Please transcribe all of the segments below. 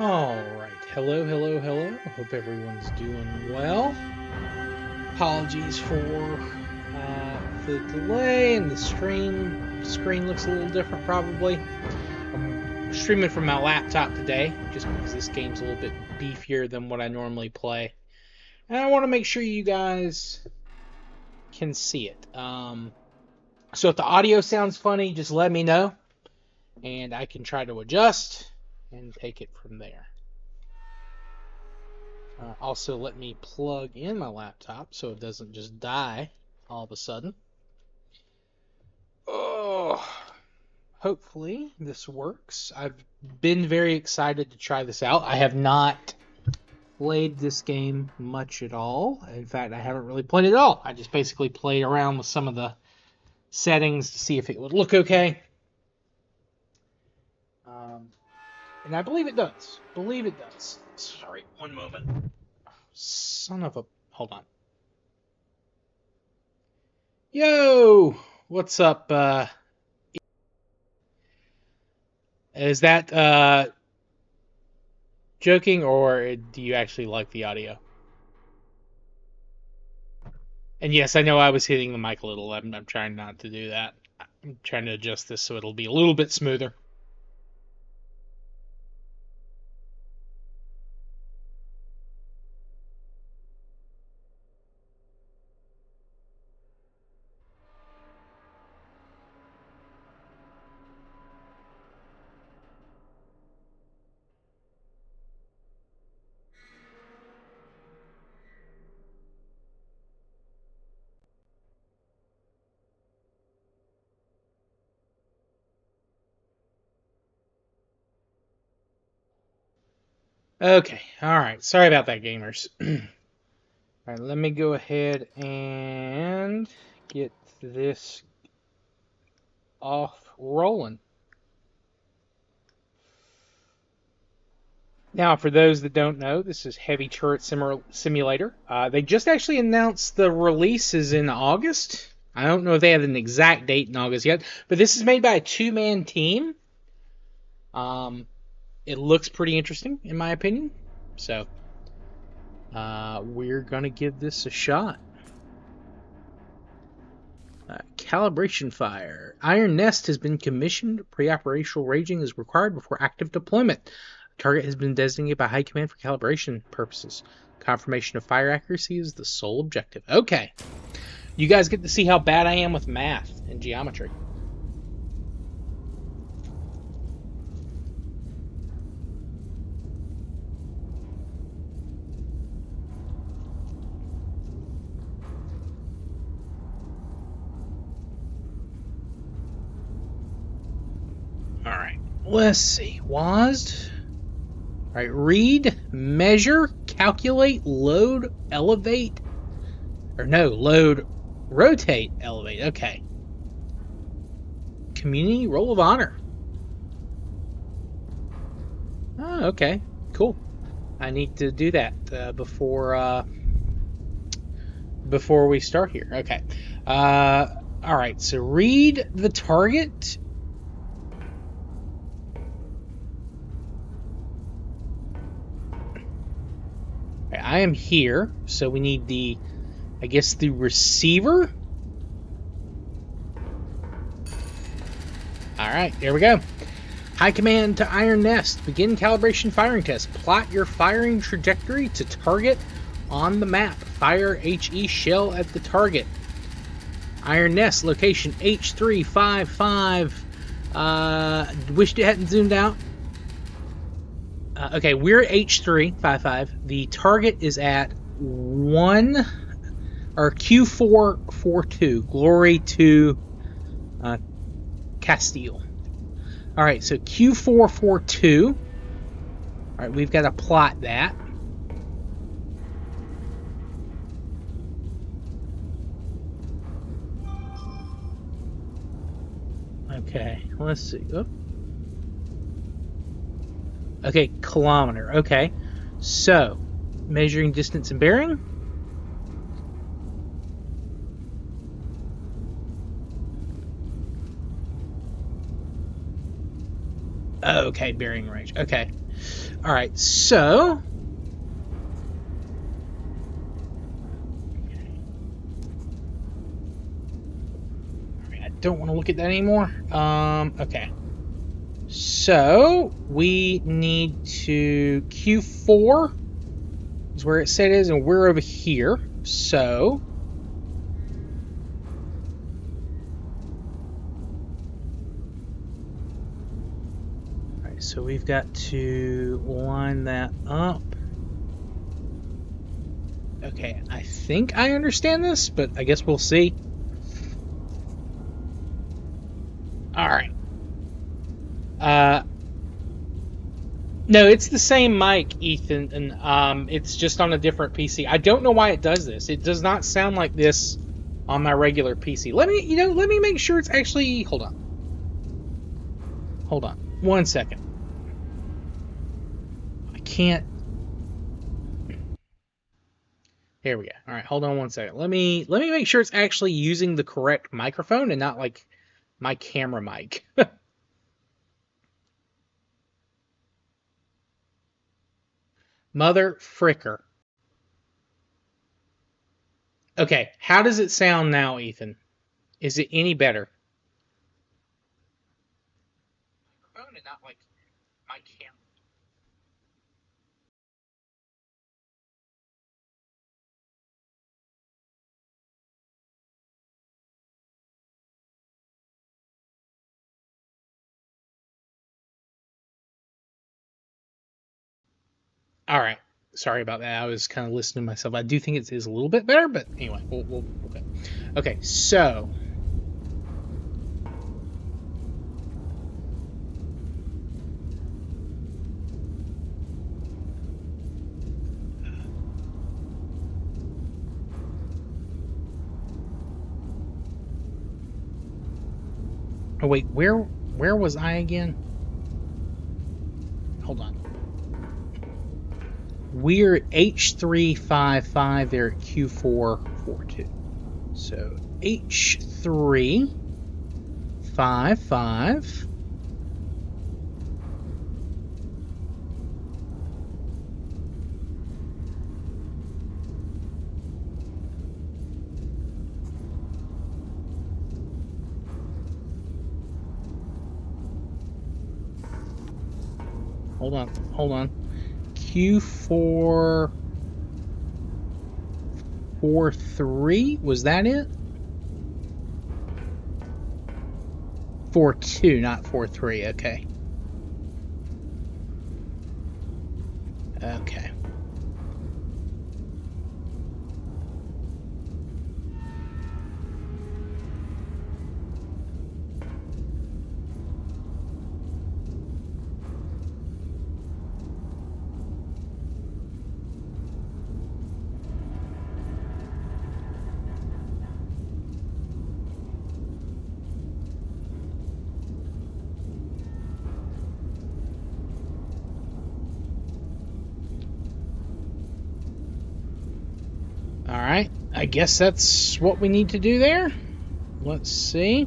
Alright, hello, hello, hello. Hope everyone's doing well. Apologies for the delay and the screen looks a little different probably. I'm streaming from my laptop today just because this game's a little bit beefier than what I normally play. And I want to make sure you guys can see it. So if the audio sounds funny, just let me know and I can try to adjust and take it from there. Also, let me plug in my laptop so it doesn't just die all of a sudden. Oh, hopefully this works. I've been very excited to try this out. I have not played this game much at all. In fact, I haven't really played it at all. I just basically played around with some of the settings to see if it would look okay. And I believe it does. Sorry, one moment. Son of a... Hold on. Yo! What's up? Is that joking, or do you actually like the audio? And yes, I know I was hitting the mic a little. I'm trying not to do that. I'm trying to adjust this so it'll be a little bit smoother. Okay, alright. Sorry about that, gamers. Alright, let me go ahead and get this off rolling. Now, for those that don't know, this is Heavy Turret Simulator. They just actually announced the release is in August. I don't know if they have an exact date in August yet, but this is made by a two-man team. It looks pretty interesting, in my opinion. So, we're going to give this a shot. Calibration fire. Iron Nest has been commissioned. Pre-operational raging is required before active deployment. Target has been designated by High Command for calibration purposes. Confirmation of fire accuracy is the sole objective. Okay. You guys get to see how bad I am with math and geometry. Alright. Let's see. WASD. Alright, read, measure, calculate, load, elevate. Or no, load, rotate, elevate. Okay. Community Roll of Honor. Oh, okay. Cool. I need to do that before we start here. Okay. Alright, so read the target. I am here, so we need the, I guess, the receiver. Alright, there we go. High Command to Iron Nest. Begin calibration firing test. Plot your firing trajectory to target on the map. Fire HE shell at the target. Iron Nest, location H355. Wished it hadn't zoomed out. Okay, we're H355. The target is at Q442. Glory to Castile. Alright, so Q442. Alright, we've got to plot that. Okay, let's see. Oh. Okay, kilometer. Okay, so measuring distance and bearing. Okay, bearing range. Okay. All right, so I don't want to look at that anymore. Okay. So we need to Q4 is where it said is, and we're over here. So all right, so we've got to line that up. Okay, I think I understand this, but I guess we'll see. All right. No, it's the same mic, Ethan, and it's just on a different PC. I don't know why it does this. It does not sound like this on my regular PC. Let me make sure it's actually. Hold on. 1 second. I can't. Here we go. All right, hold on 1 second. Let me make sure it's actually using the correct microphone and not like my camera mic. Mother fricker. Okay, how does it sound now, Ethan? Is it any better? Microphone and not like my camera. All right. Sorry about that. I was kind of listening to myself. I do think it is a little bit better, but anyway, we'll okay. Okay, so oh wait, where was I again? Hold on. We're at H355. They're at Q442. So H355. Hold on. Q443, was that it? 42, not 43. Okay. Okay. All right, I guess that's what we need to do there. Let's see.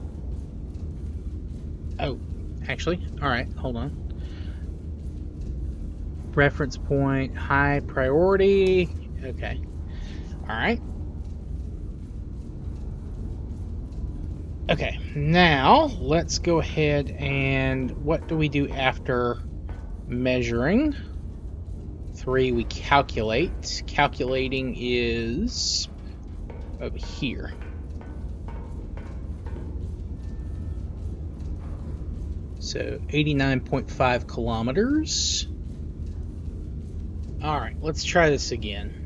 Oh, actually, all right, hold on. Reference point, high priority. Okay, all right. Okay, now let's go ahead and what do we do after measuring? 3, we calculate. Calculating is over here. So 89.5 kilometers. All right, let's try this again.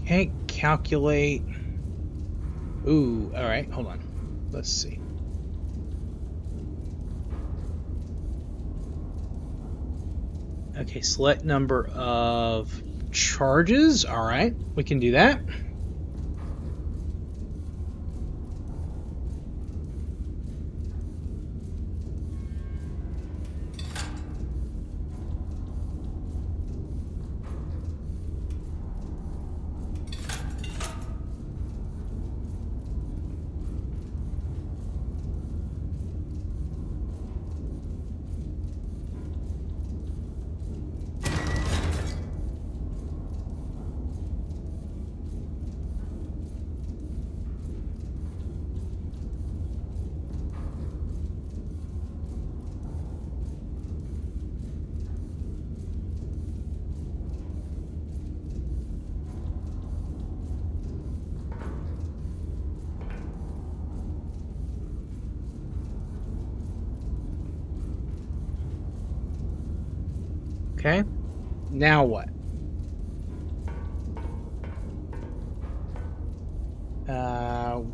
Okay, calculate. Ooh, all right, hold on. Let's see. Okay, select number of charges. All right, we can do that. Okay, now what?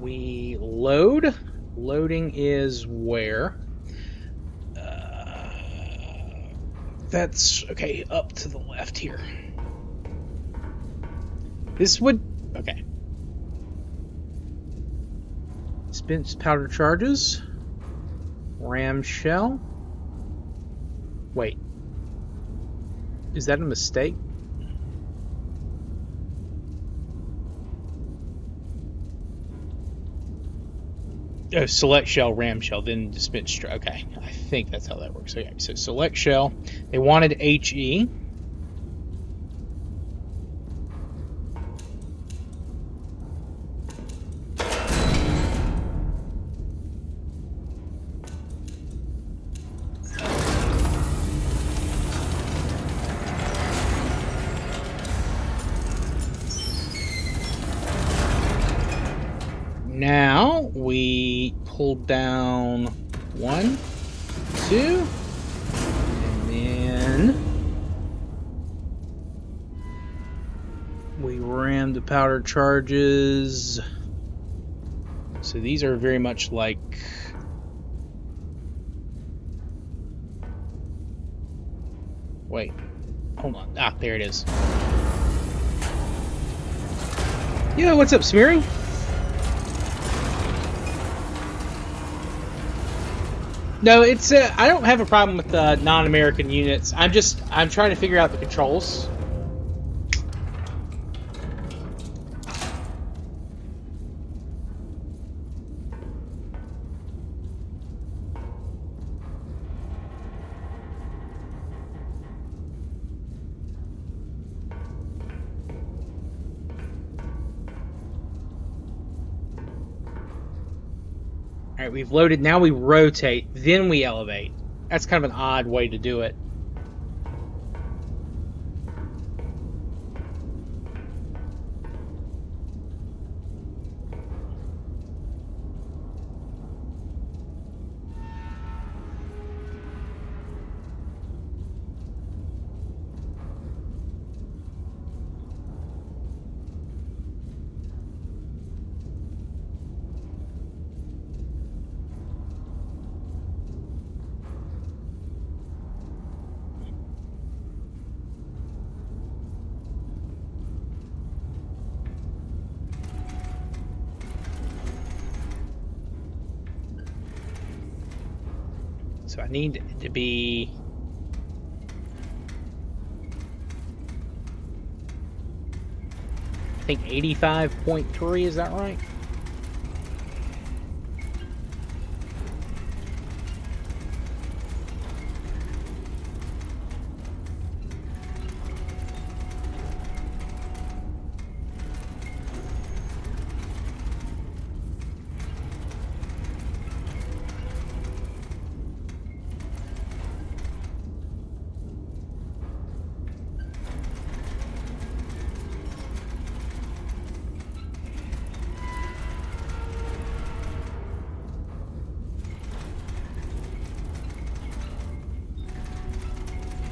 We load. Loading is where? That's okay, up to the left here. This would, okay. Dispense powder charges. Ram shell. Wait. Is that a mistake? Oh, select shell, ram shell, then dispense. Okay, I think that's how that works. Okay, so select shell. They wanted HE. Now we pull down 1, 2, and then we ram the powder charges. So these are very much like wait, hold on. Ah, there it is. Yo, what's up, Smeary? No, it's I don't have a problem with non-American units. I'm trying to figure out the controls. All right, we've loaded. Now we rotate, then we elevate. That's kind of an odd way to do it. So I need it to be I think 85.3, is that right?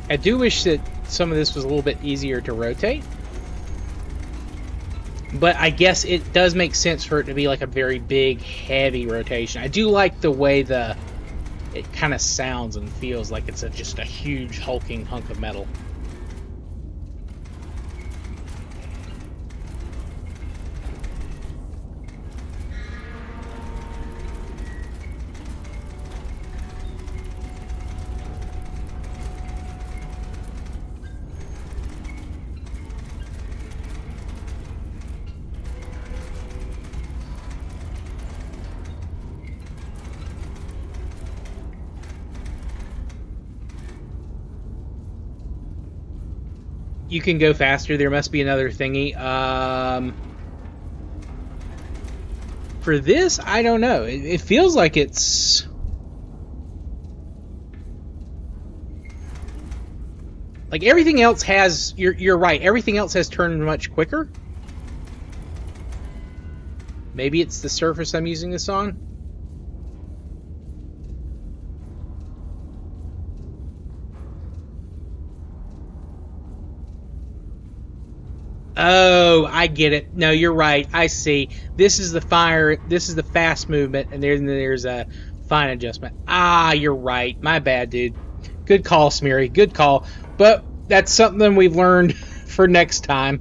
I do wish that some of this was a little bit easier to rotate. But I guess it does make sense for it to be like a very big, heavy rotation. I do like the way it kind of sounds and feels like it's just a huge hulking hunk of metal. You can go faster. There must be another thingy. For this, I don't know. It feels like it's... Like, everything else has... You're right. Everything else has turned much quicker. Maybe it's the surface I'm using this on. Oh, I get it. No, you're right. I see. This is the fire. This is the fast movement, and there's a fine adjustment. Ah, you're right. My bad, dude. Good call, Smeary. Good call. But that's something we've learned for next time.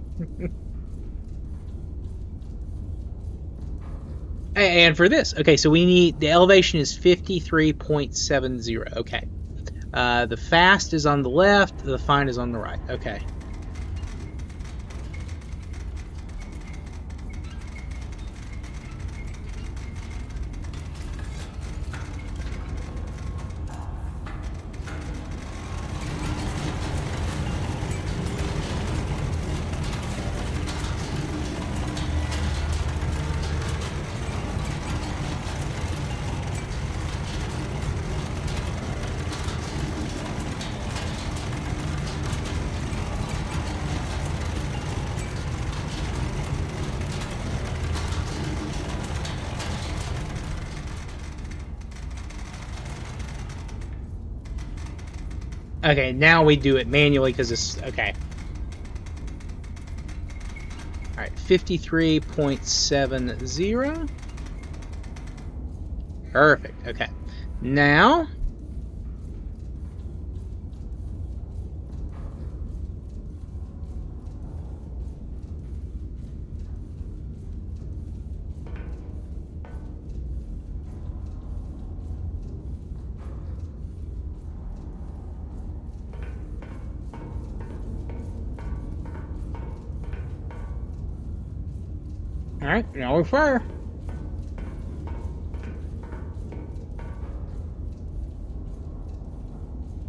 And for this, okay, so we need the elevation is 53.70. Okay, the fast is on the left. The fine is on the right. Okay. Okay, now we do it manually because it's... Okay. Alright, 53.70. Perfect, okay. Now... Alright, now we fire.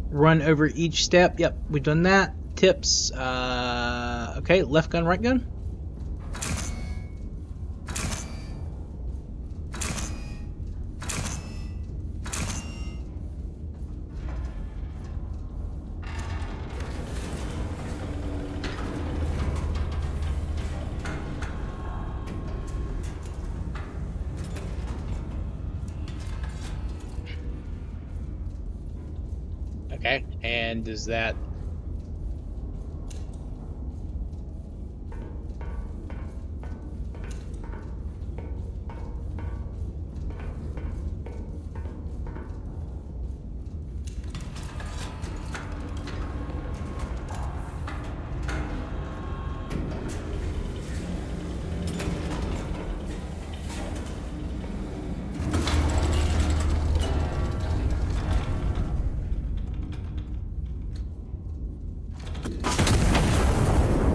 Run over each step. Yep, we've done that. Tips. Okay, left gun, right gun. Okay, and does that...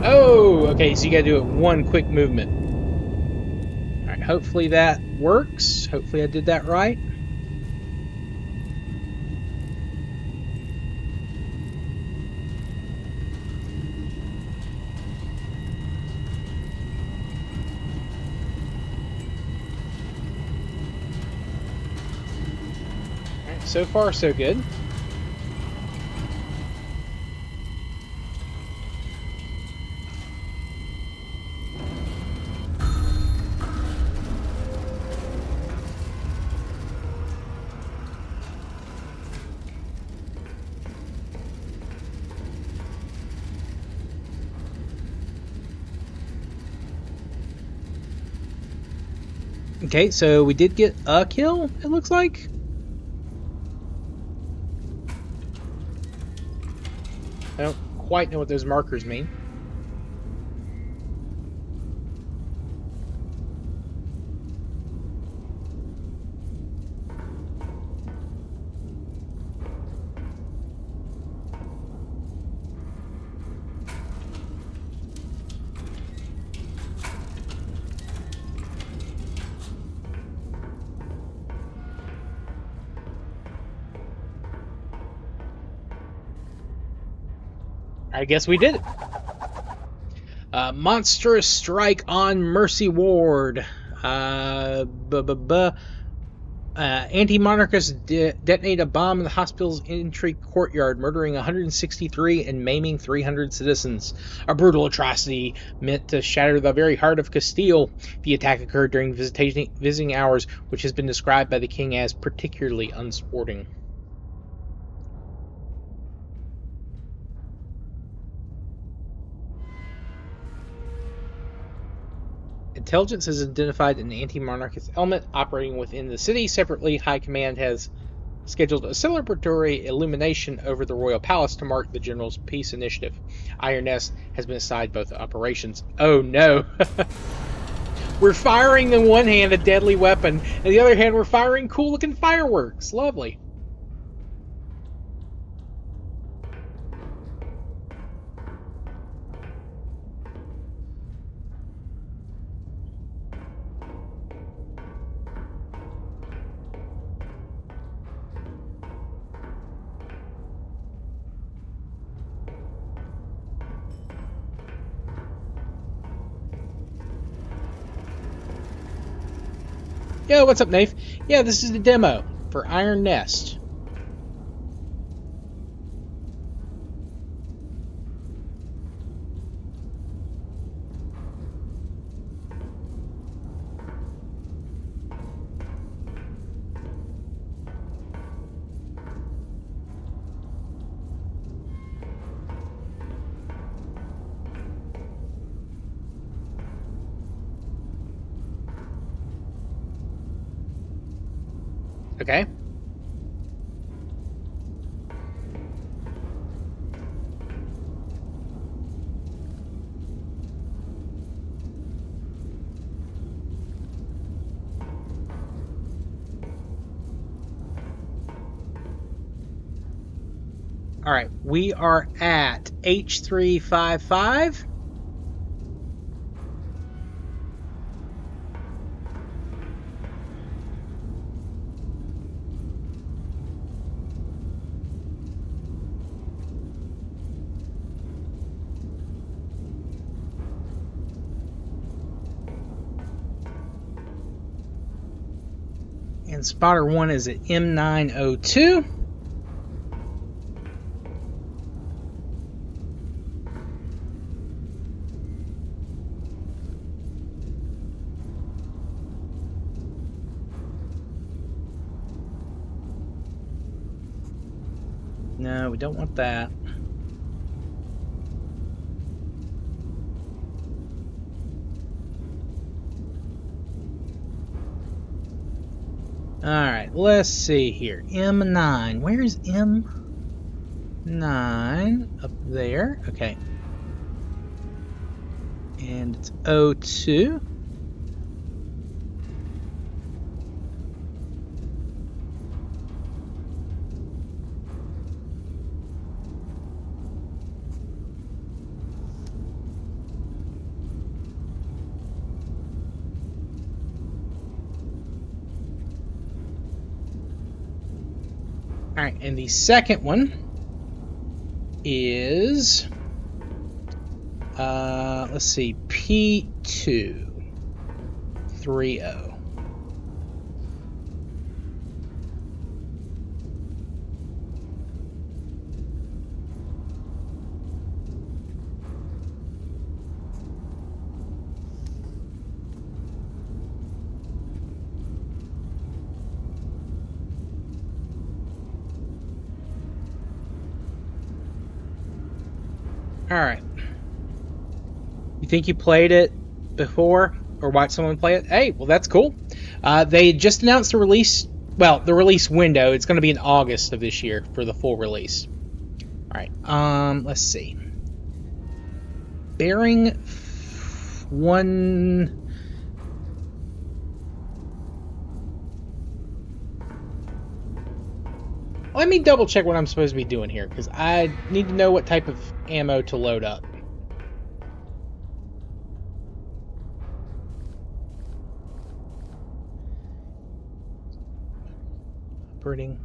Oh, okay, so you gotta do it one quick movement. Alright, hopefully that works. Hopefully I did that right. Alright, so far so good. Okay, so we did get a kill, it looks like. I don't quite know what those markers mean. I guess we did it. Monstrous strike on Mercy Ward. Anti-monarchists detonate a bomb in the hospital's entry courtyard, murdering 163 and maiming 300 citizens. A brutal atrocity meant to shatter the very heart of Castile. The attack occurred during visiting hours, which has been described by the king as particularly unsporting. Intelligence has identified an anti-monarchist element operating within the city. Separately, High Command has scheduled a celebratory illumination over the royal palace to mark the general's peace initiative. Iron Nest has been assigned both operations. Oh no! We're firing in one hand a deadly weapon, and the other hand we're firing cool-looking fireworks. Lovely. Yo, what's up, Nath? Yeah, this is the demo for Iron Nest. Okay. All right, we are at H355. And spotter 1 is at M902. No, we don't want that. Alright, let's see here. M9. Where's M9? Up there. Okay. And it's O2. All right, and the second one is, let's see, P230. All right. You think you played it before? or watch someone play it, hey, well, that's cool. They just announced the release. Well, the release window. It's going to be in August of this year for the full release. All right. Let's see. Bearing 1. Let me double check what I'm supposed to be doing here, because I need to know what type of ammo to load up. Operating.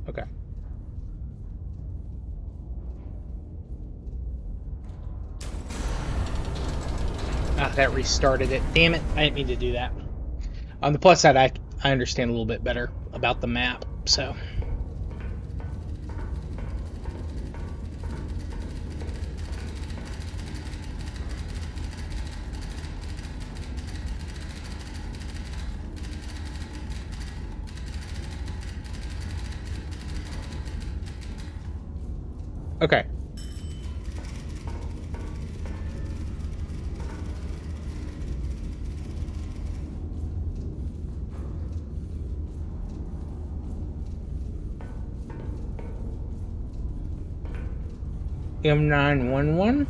Okay. Ah, that restarted it. Damn it, I didn't mean to do that. On the plus side, I understand a little bit better about the map, so... Okay. M911.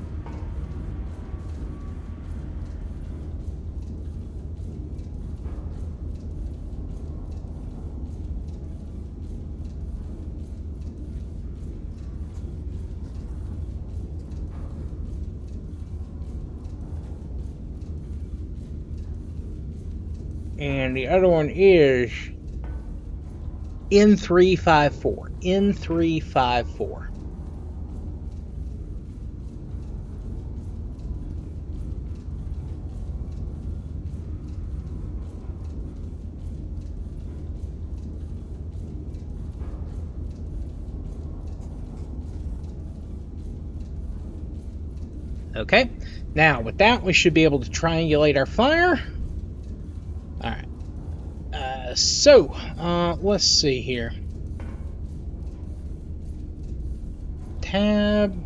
And the other one is N354. N354. Okay, now with that, we should be able to triangulate our fire. Alright. Let's see here. Tab.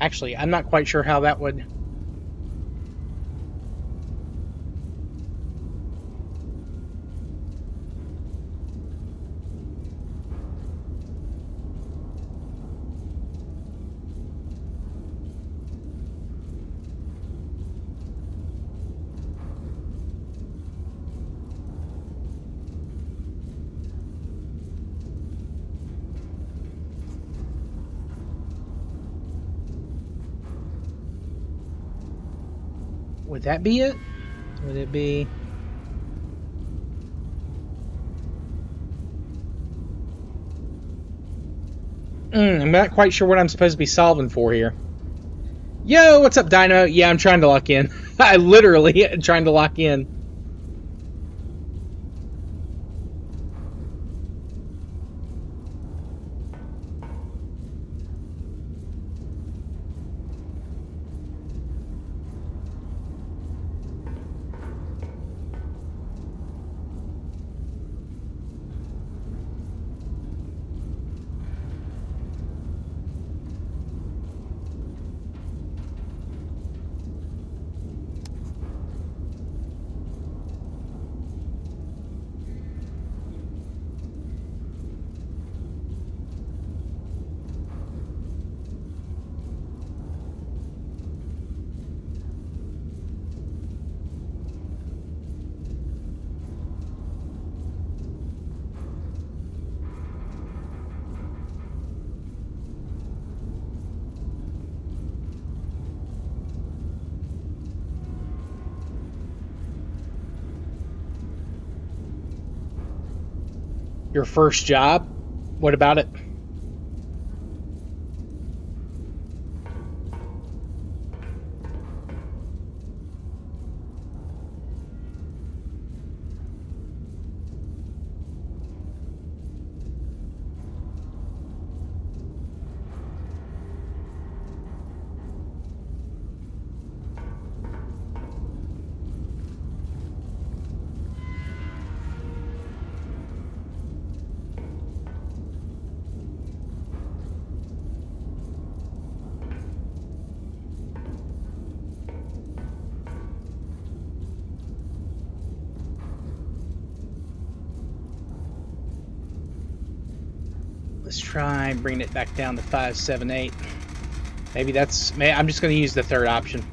Actually, I'm not quite sure how that would... Would that be it? Would it be... I'm not quite sure what I'm supposed to be solving for here. Yo, what's up, Dynamo? Yeah, I'm trying to lock in. I literally am trying to lock in. Your first job? What about it? Let's try bringing it back down to 578. Maybe that's... I'm just going to use the third option.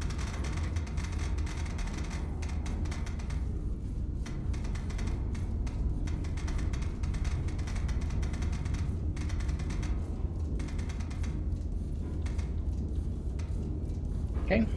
Okay.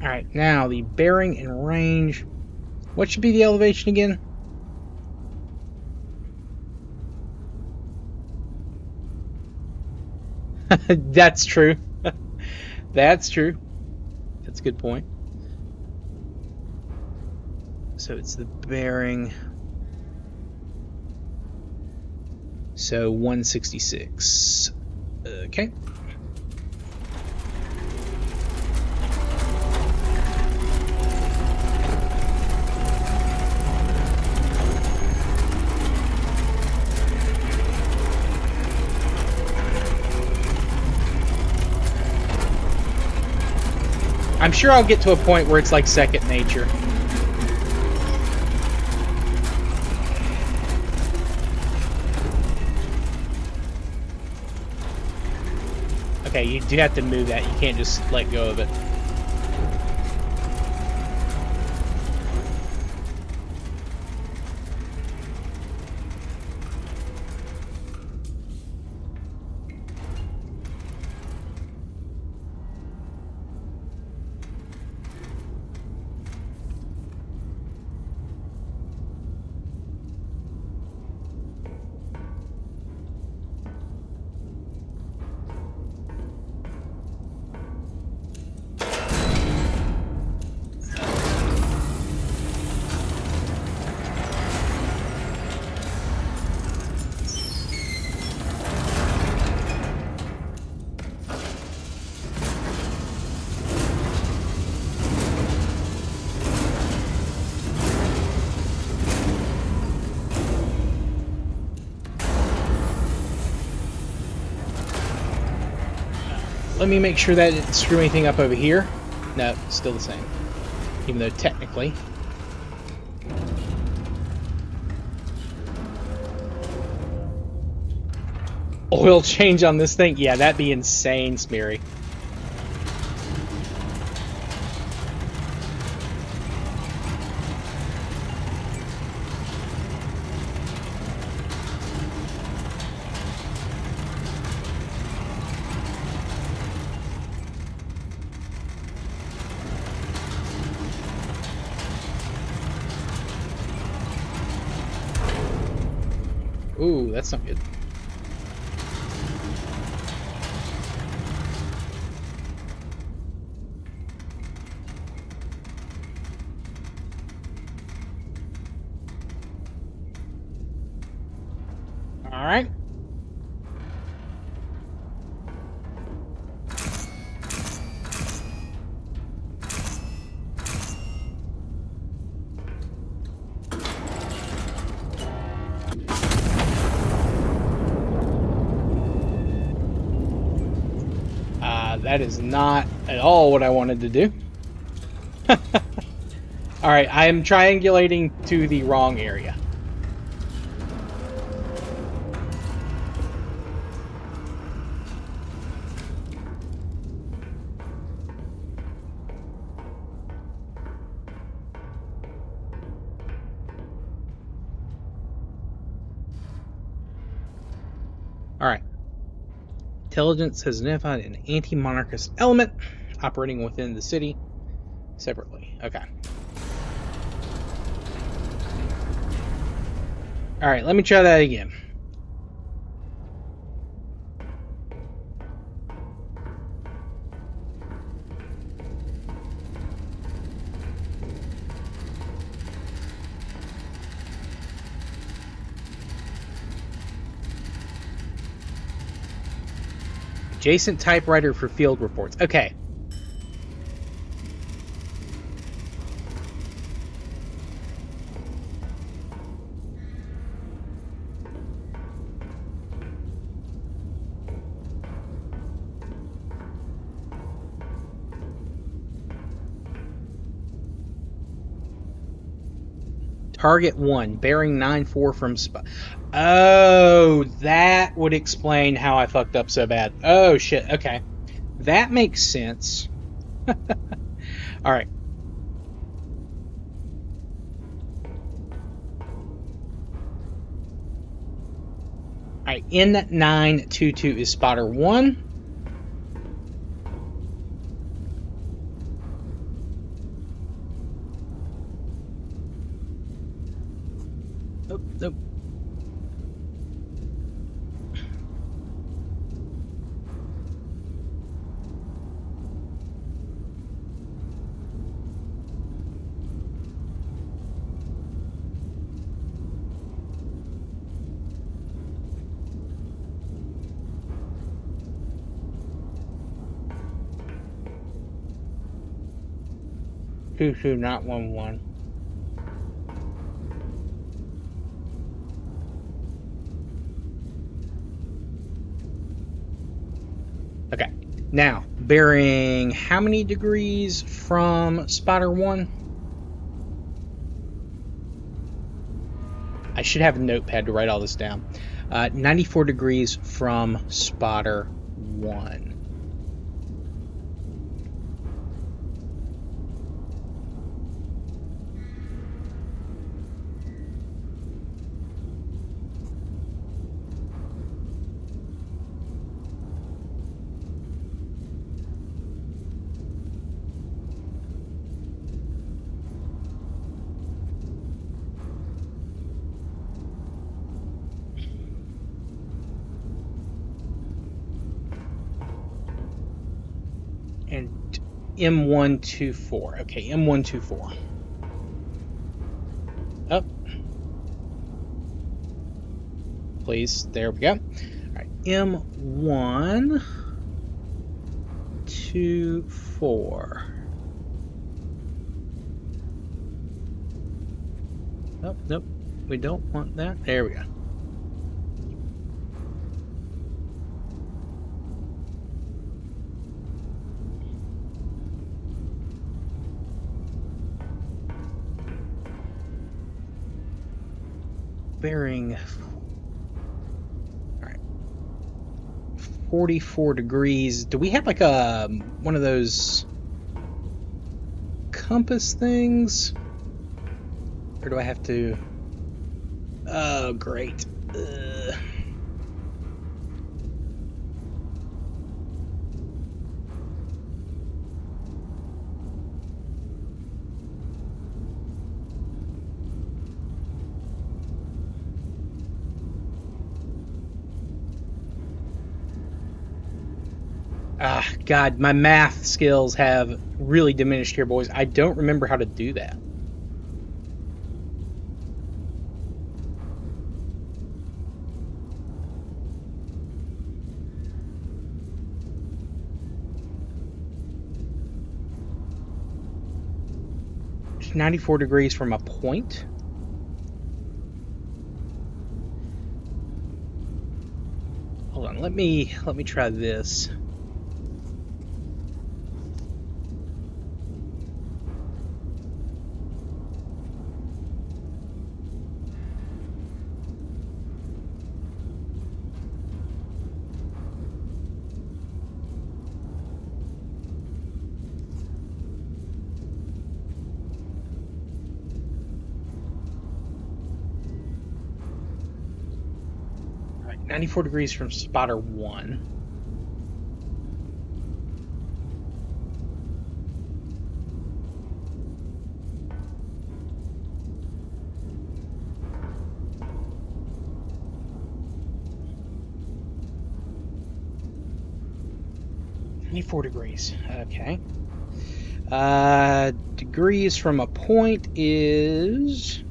Alright, now the bearing and range. What should be the elevation again? That's true. That's true. That's a good point. So it's the bearing. So 166. Okay. I'm sure I'll get to a point where it's like second nature. Okay, you do have to move that. You can't just let go of it. Let me make sure that it didn't screw anything up over here. No, it's still the same. Even though technically... Oil change on this thing? Yeah, that'd be insane, Smeary. Ooh, that's not good. All right. That is not at all what I wanted to do. Alright, I am triangulating to the wrong area. Alright. Intelligence has identified an anti-monarchist element operating within the city separately. Okay. Alright, let me try that again. Adjacent typewriter for field reports. Okay. Target 1, bearing 9-4 from spot. Oh, that would explain how I fucked up so bad. Oh, shit. Okay. That makes sense. All right. All right. N922 is spotter 1. Nope, nope. Two, not 1-1. Okay. Now, bearing how many degrees from spotter 1? I should have a notepad to write all this down. 94 degrees from spotter 1. And M124. Okay, M124. Up. Please. There we go. All right, M124. Oh, nope. We don't want that. There we go. Bearing, all right, 44 degrees. Do we have like a one of those compass things, or do I have to? Oh, great. Ah, God, my math skills have really diminished here, boys. I don't remember how to do that. It's 94 degrees from a point. Hold on, let me try this. All right, 94 degrees from spotter 1. 94 degrees. Okay. Degrees from a point is...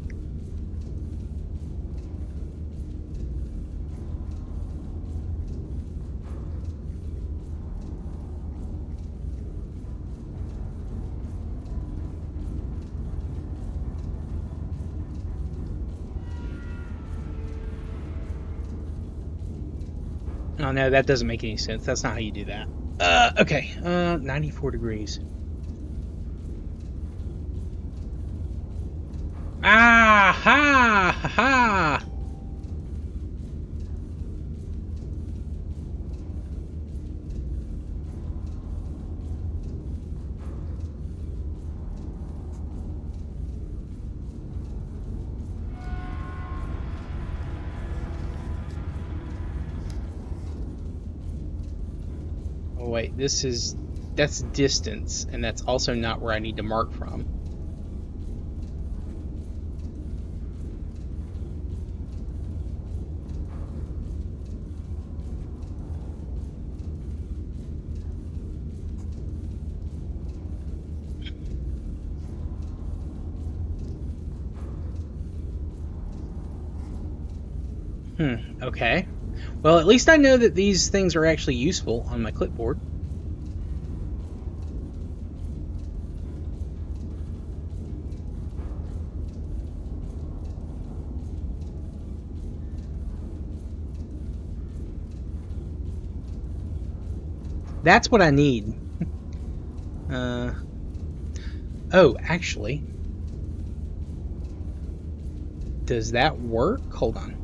Oh no, that doesn't make any sense. That's not how you do that. Okay. 94 degrees. Ah ha ha ha! Oh wait, that's distance, and that's also not where I need to mark from. Okay. Well, at least I know that these things are actually useful on my clipboard. That's what I need. Oh, actually. Does that work? Hold on.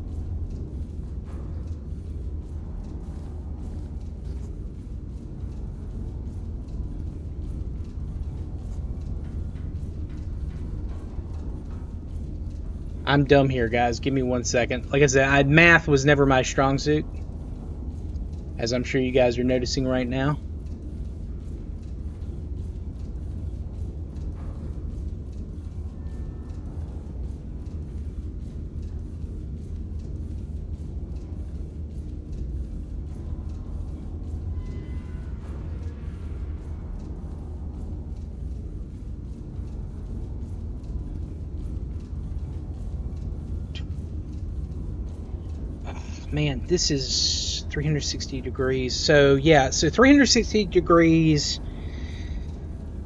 I'm dumb here, guys. Give me 1 second. Like I said, math was never my strong suit, as I'm sure you guys are noticing right now. Man, this is 360 degrees. So yeah, so 360 degrees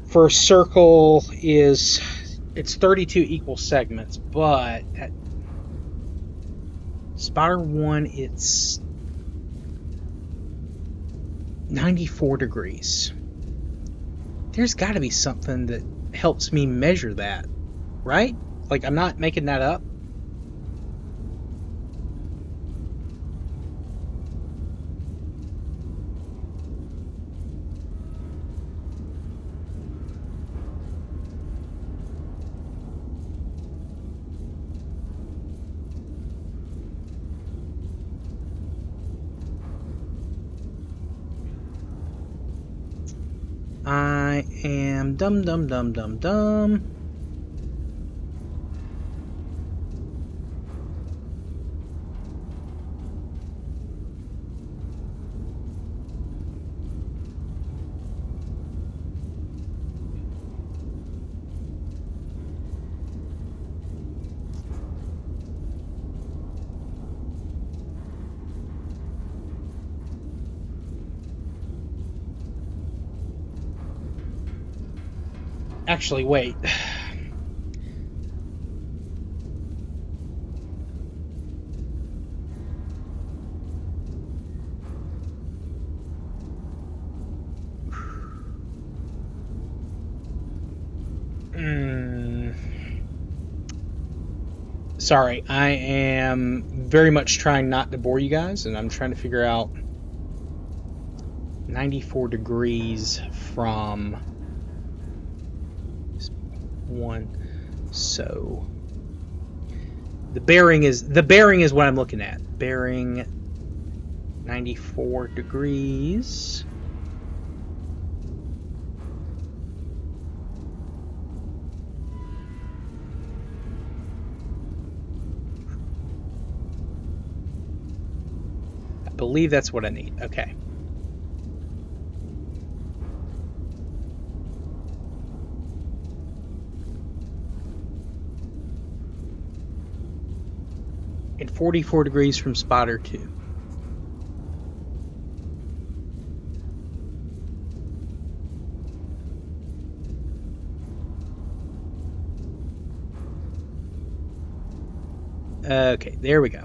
for a circle is, it's 32 equal segments, but at Spider 1 it's 94 degrees. There's got to be something that helps me measure that, right? Like, I'm not making that up. I am dumb. Actually, wait. Sorry, I am very much trying not to bore you guys, and I'm trying to figure out 94 degrees from 1. So the bearing is what I'm looking at. Bearing 94 degrees. I believe that's what I need. Okay. and 44 degrees from spotter 2. Okay, there we go.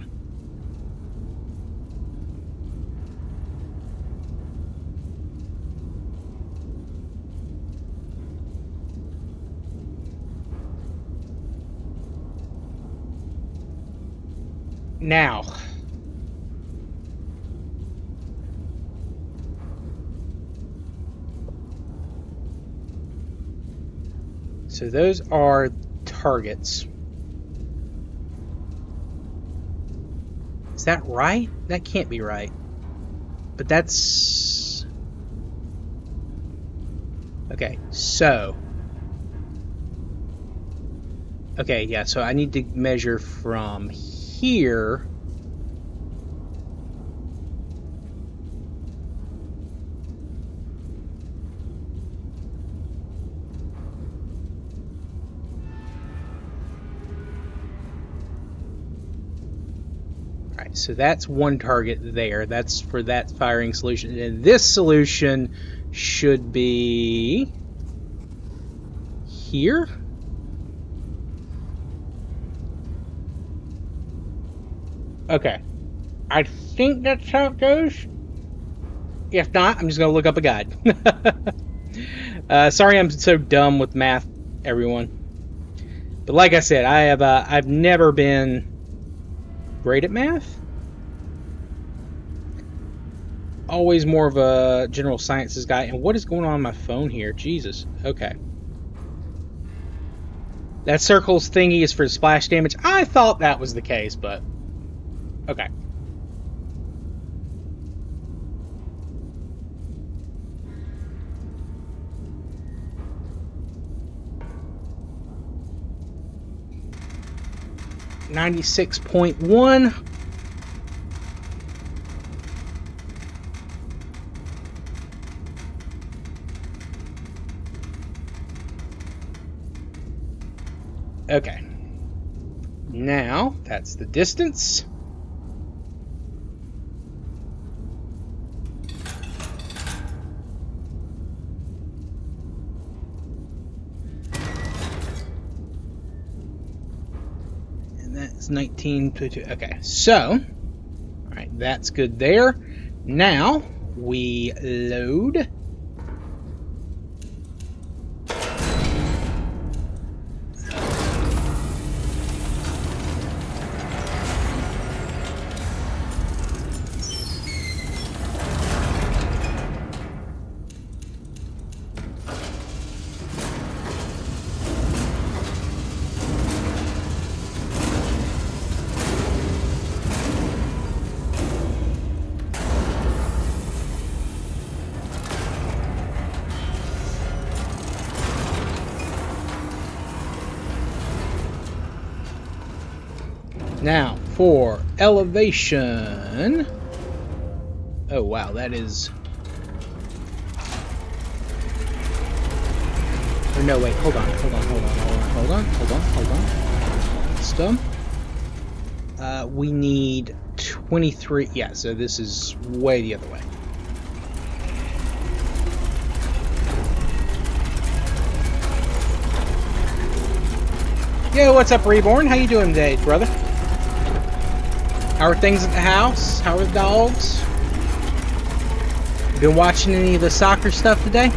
Now, so those are targets. Is that right? That can't be right. But that's... Okay, so... Okay, yeah, so I need to measure from here... Alright, so that's one target there. That's for that firing solution. And this solution should be... here? Okay. I think that's how it goes. If not, I'm just going to look up a guide. Sorry I'm so dumb with math, everyone. But like I said, I've never been great at math. Always more of a general sciences guy. And what is going on my phone here? Jesus. Okay. That circle's thingy is for splash damage. I thought that was the case, but... Okay. $96.1. Okay. Now, that's the distance. That's 19.2. Okay, so, all right, that's good there. Now we load. Now, for elevation... Oh, wow, that is... Or no, wait, hold on. Stump. We need 23... Yeah, so this is way the other way. Yo, what's up, Reborn? How you doing today, brother? How are things at the house? How are the dogs? Been watching any of the soccer stuff today?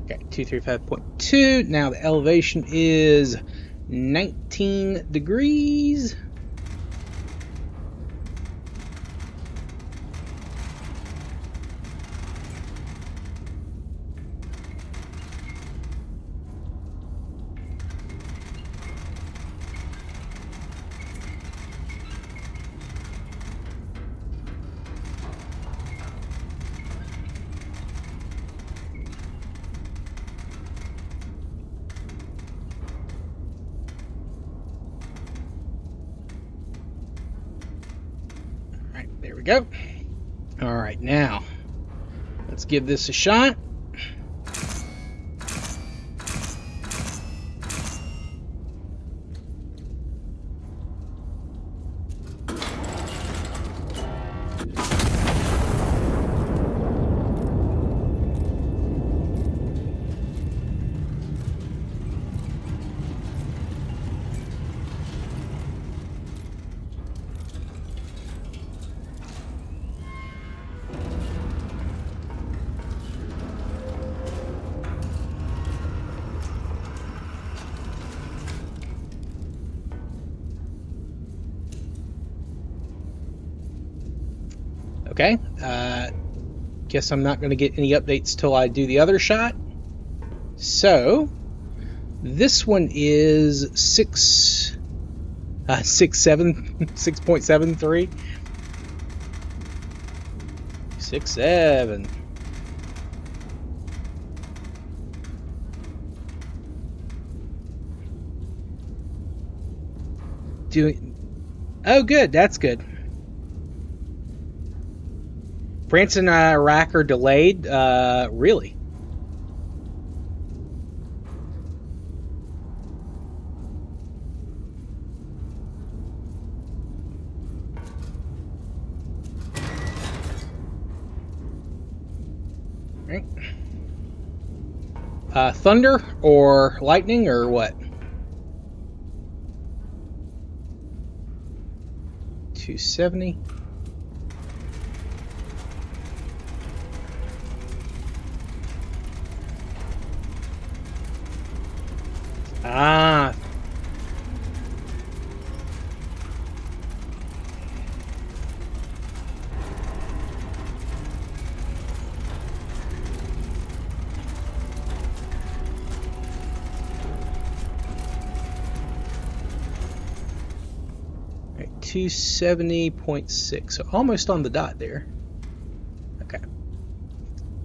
Okay, 235.2. Now the elevation is 19 degrees. we go. All right, now let's give this a shot. Okay, guess I'm not going to get any updates till I do the other shot. So, this one is 6.73. 6.7. Oh, good. That's good. France and Iraq are delayed. Really? Right. Thunder or lightning or what? 270. Ah. Right, 270.6. So almost on the dot there. Okay.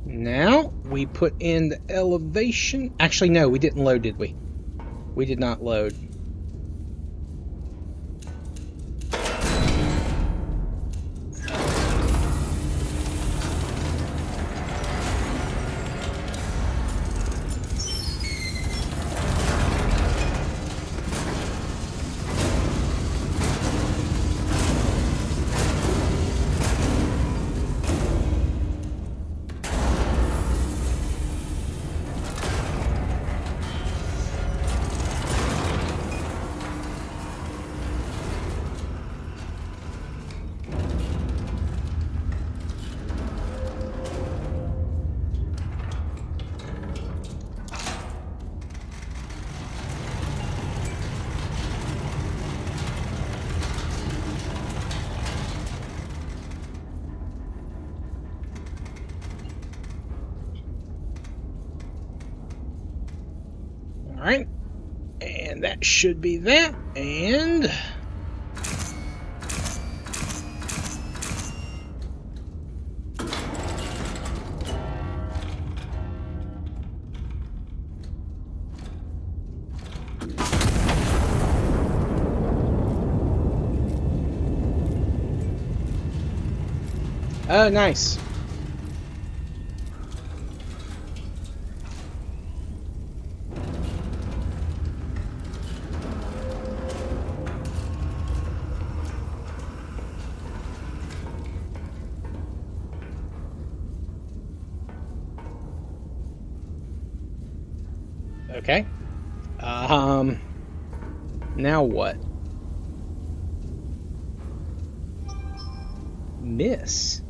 Now we put in the elevation. Actually, no, we didn't load, did we? We did not load. Alright, and that should be that, and... Oh, nice. Okay. Now what? Miss.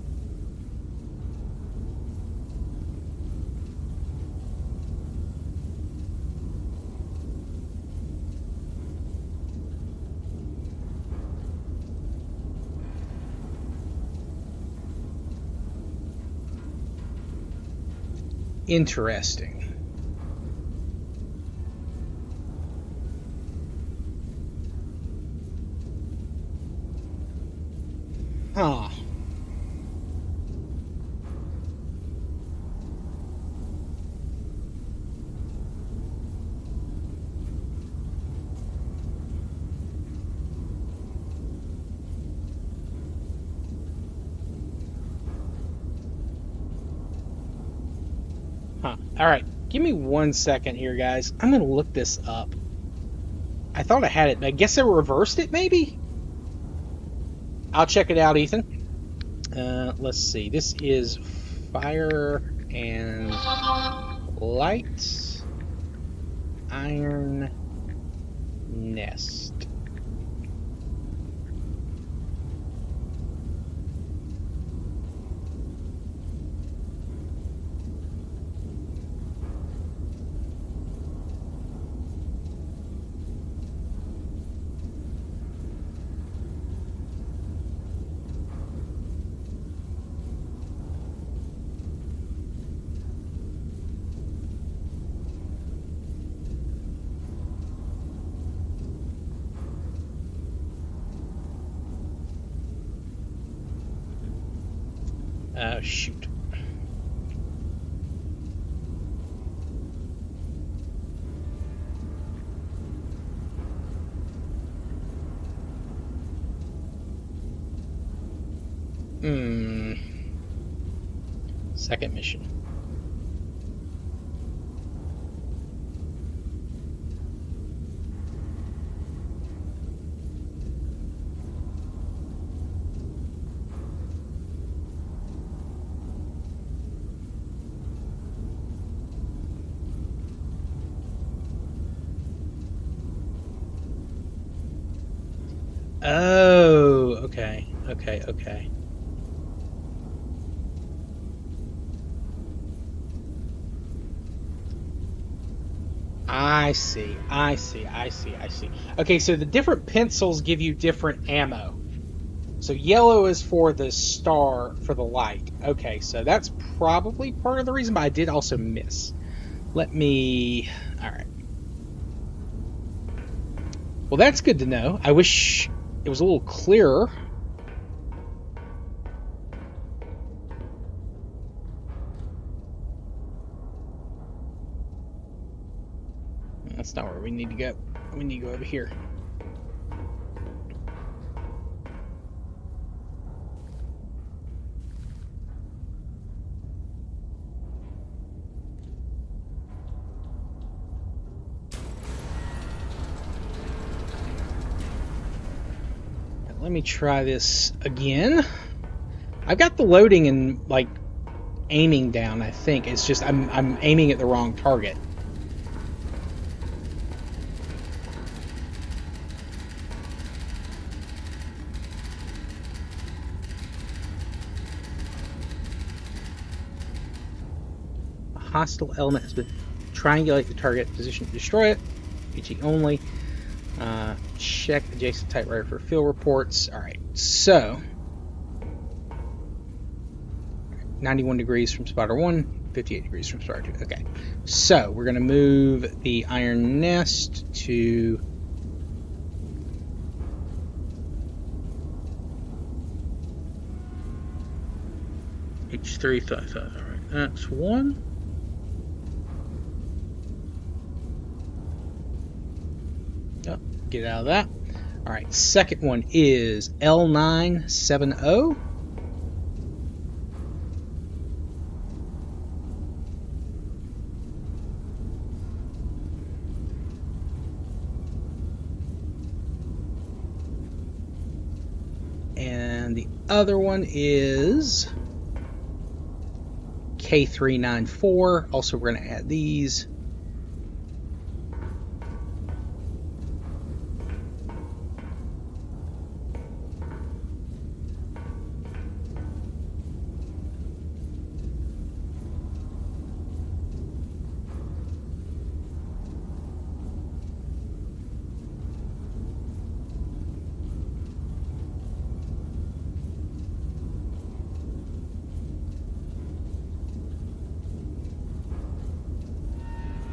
Interesting. Huh. Huh. All right. Give me 1 second here, guys. I'm going to look this up. I thought I had it. I guess I reversed it, maybe? I'll check it out, Ethan. Let's see. This is Fire and Light Iron Nest. Shoot. Second mission. Oh, okay. I see. Okay, so the different pencils give you different ammo. So yellow is for the star for the light. Okay, so that's probably part of the reason, but I did also miss. All right. Well, that's good to know. I wish it was a little clearer. That's not where we need to go. We need to go over here. Let me try this again. I've got the loading and like aiming down, I think. It's just I'm aiming at the wrong target. A hostile element has been triangulate the target position to destroy it. PG only. Check adjacent typewriter for field reports. Alright, so 91 degrees from spotter 1, 58 degrees from spotter 2. Okay, so we're going to move the iron nest to H355. Alright, that's one. Yep, get out of that. Alright, second one is L970. And the other one is K394. Also, we're going to add these.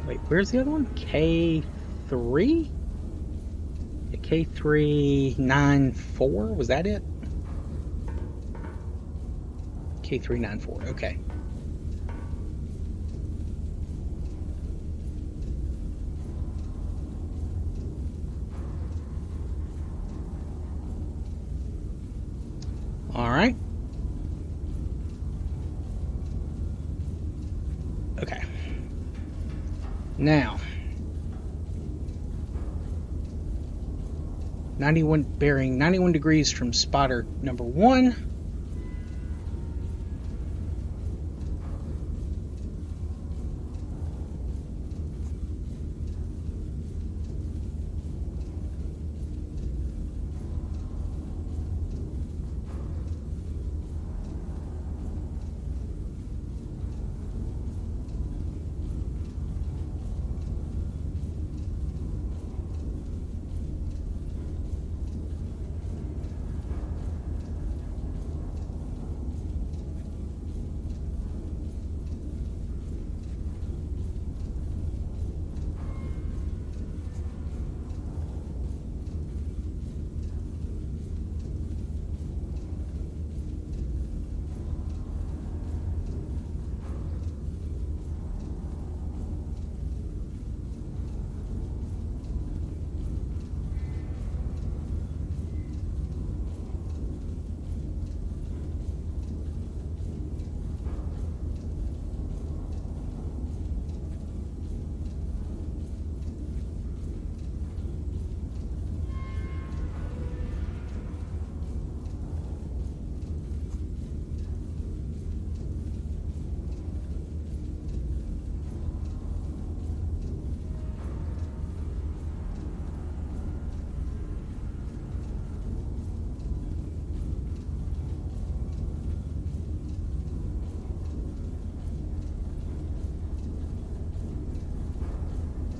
Wait, where's the other one? K3? Yeah, K394? Was that it? K394, okay. All right. Okay. Now, bearing 91 degrees from spotter number 1.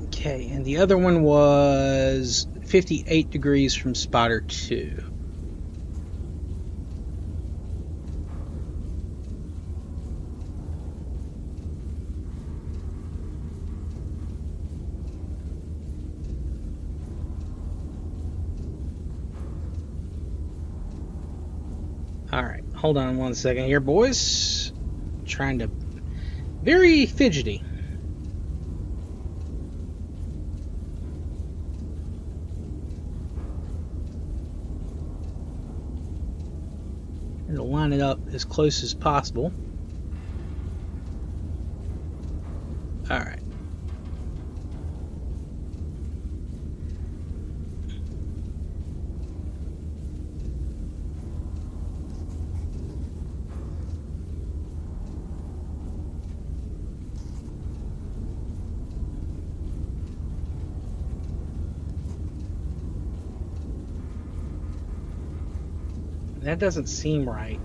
Okay, and the other one was 58 degrees from spotter 2. Alright, hold on 1 second here, boys. Trying to... Very fidgety. To line it up as close as possible. All right. That doesn't seem right.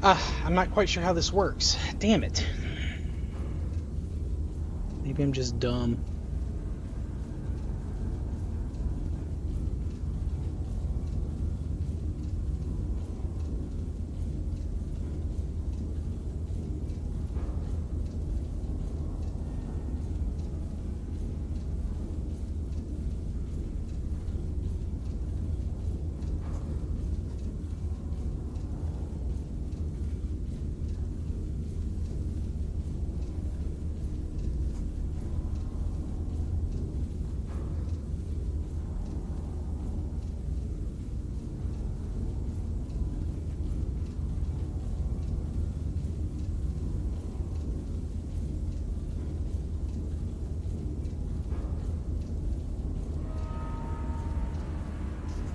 I'm not quite sure how this works. Damn it. Maybe I'm just dumb.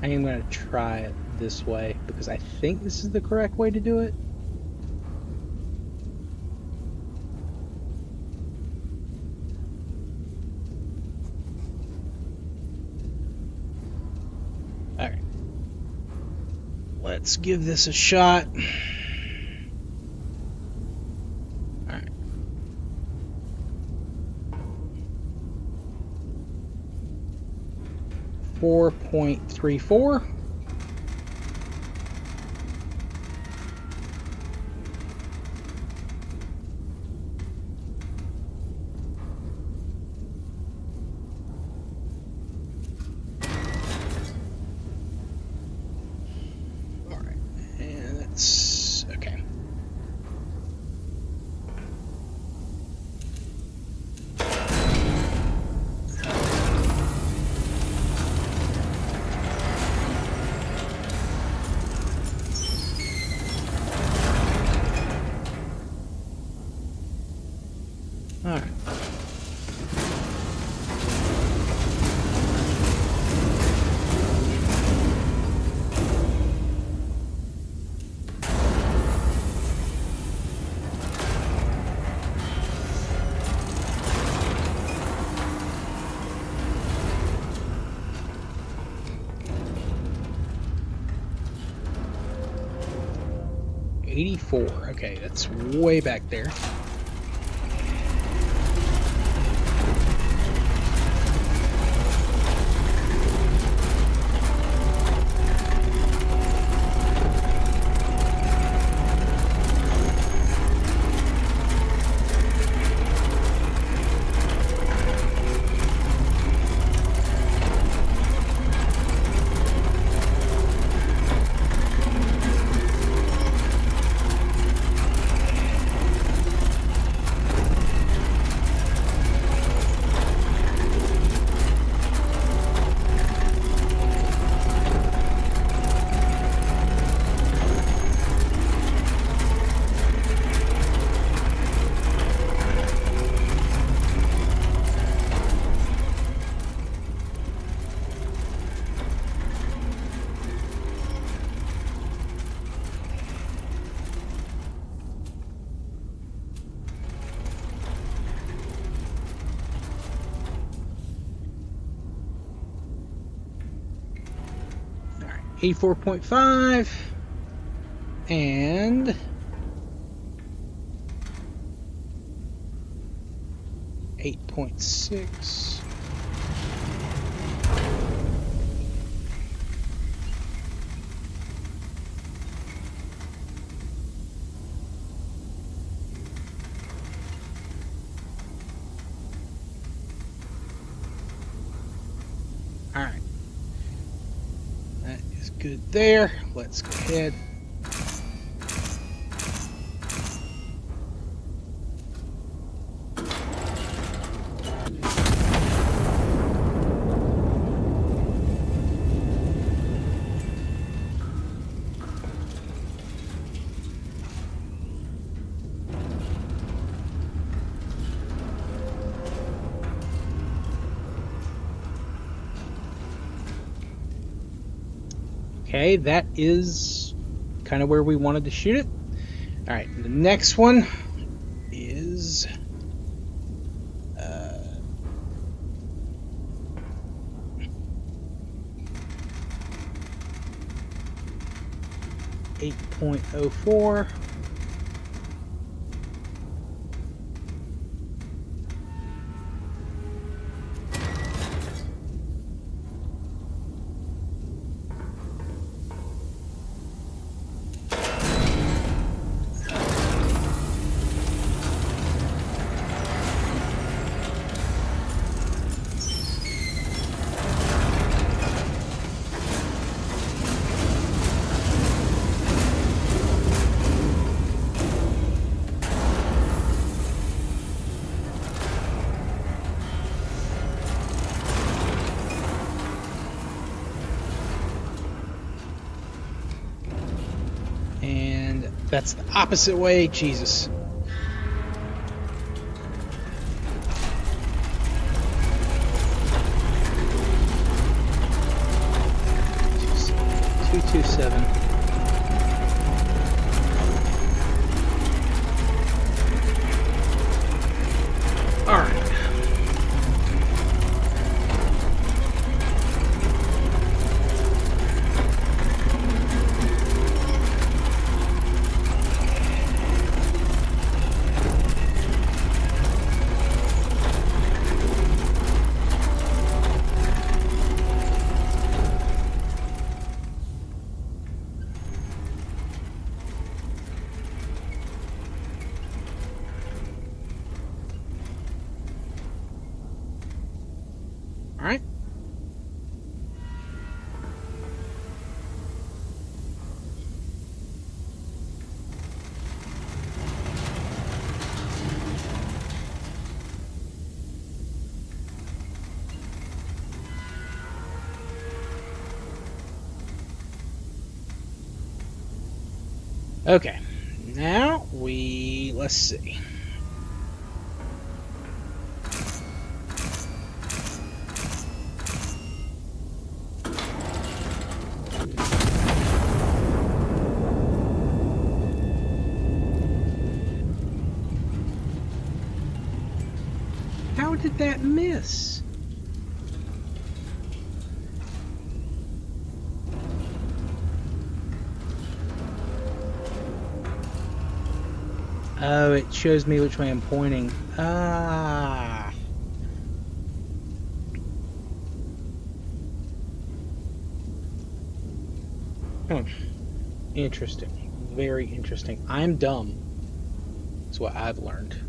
I am going to try it this way because I think this is the correct way to do it. All right. Let's give this a shot. All right. .34. All right, and that's okay. 84. Okay, that's way back there. All right, 84.5 and 8.6. All right, that is good there. Let's go ahead. Okay, that is kind of where we wanted to shoot it. All right, the next one is 8.04. And that's the opposite way. Jesus. $227. All right. All right. Okay. Now let's see. How did that miss? Oh, it shows me which way I'm pointing. Ah. Interesting. Very interesting. I'm dumb. That's what I've learned.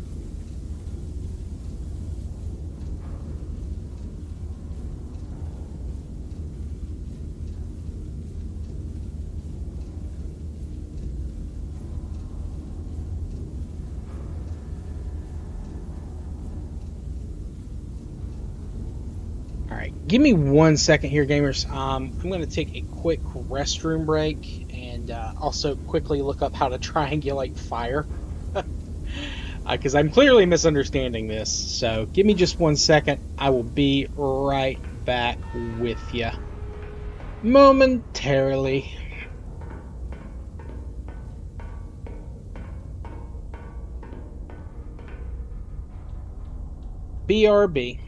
Alright, give me 1 second here, gamers. I'm going to take a quick restroom break and also quickly look up how to triangulate fire. Because I'm clearly misunderstanding this. So give me just 1 second. I will be right back with you momentarily. BRB.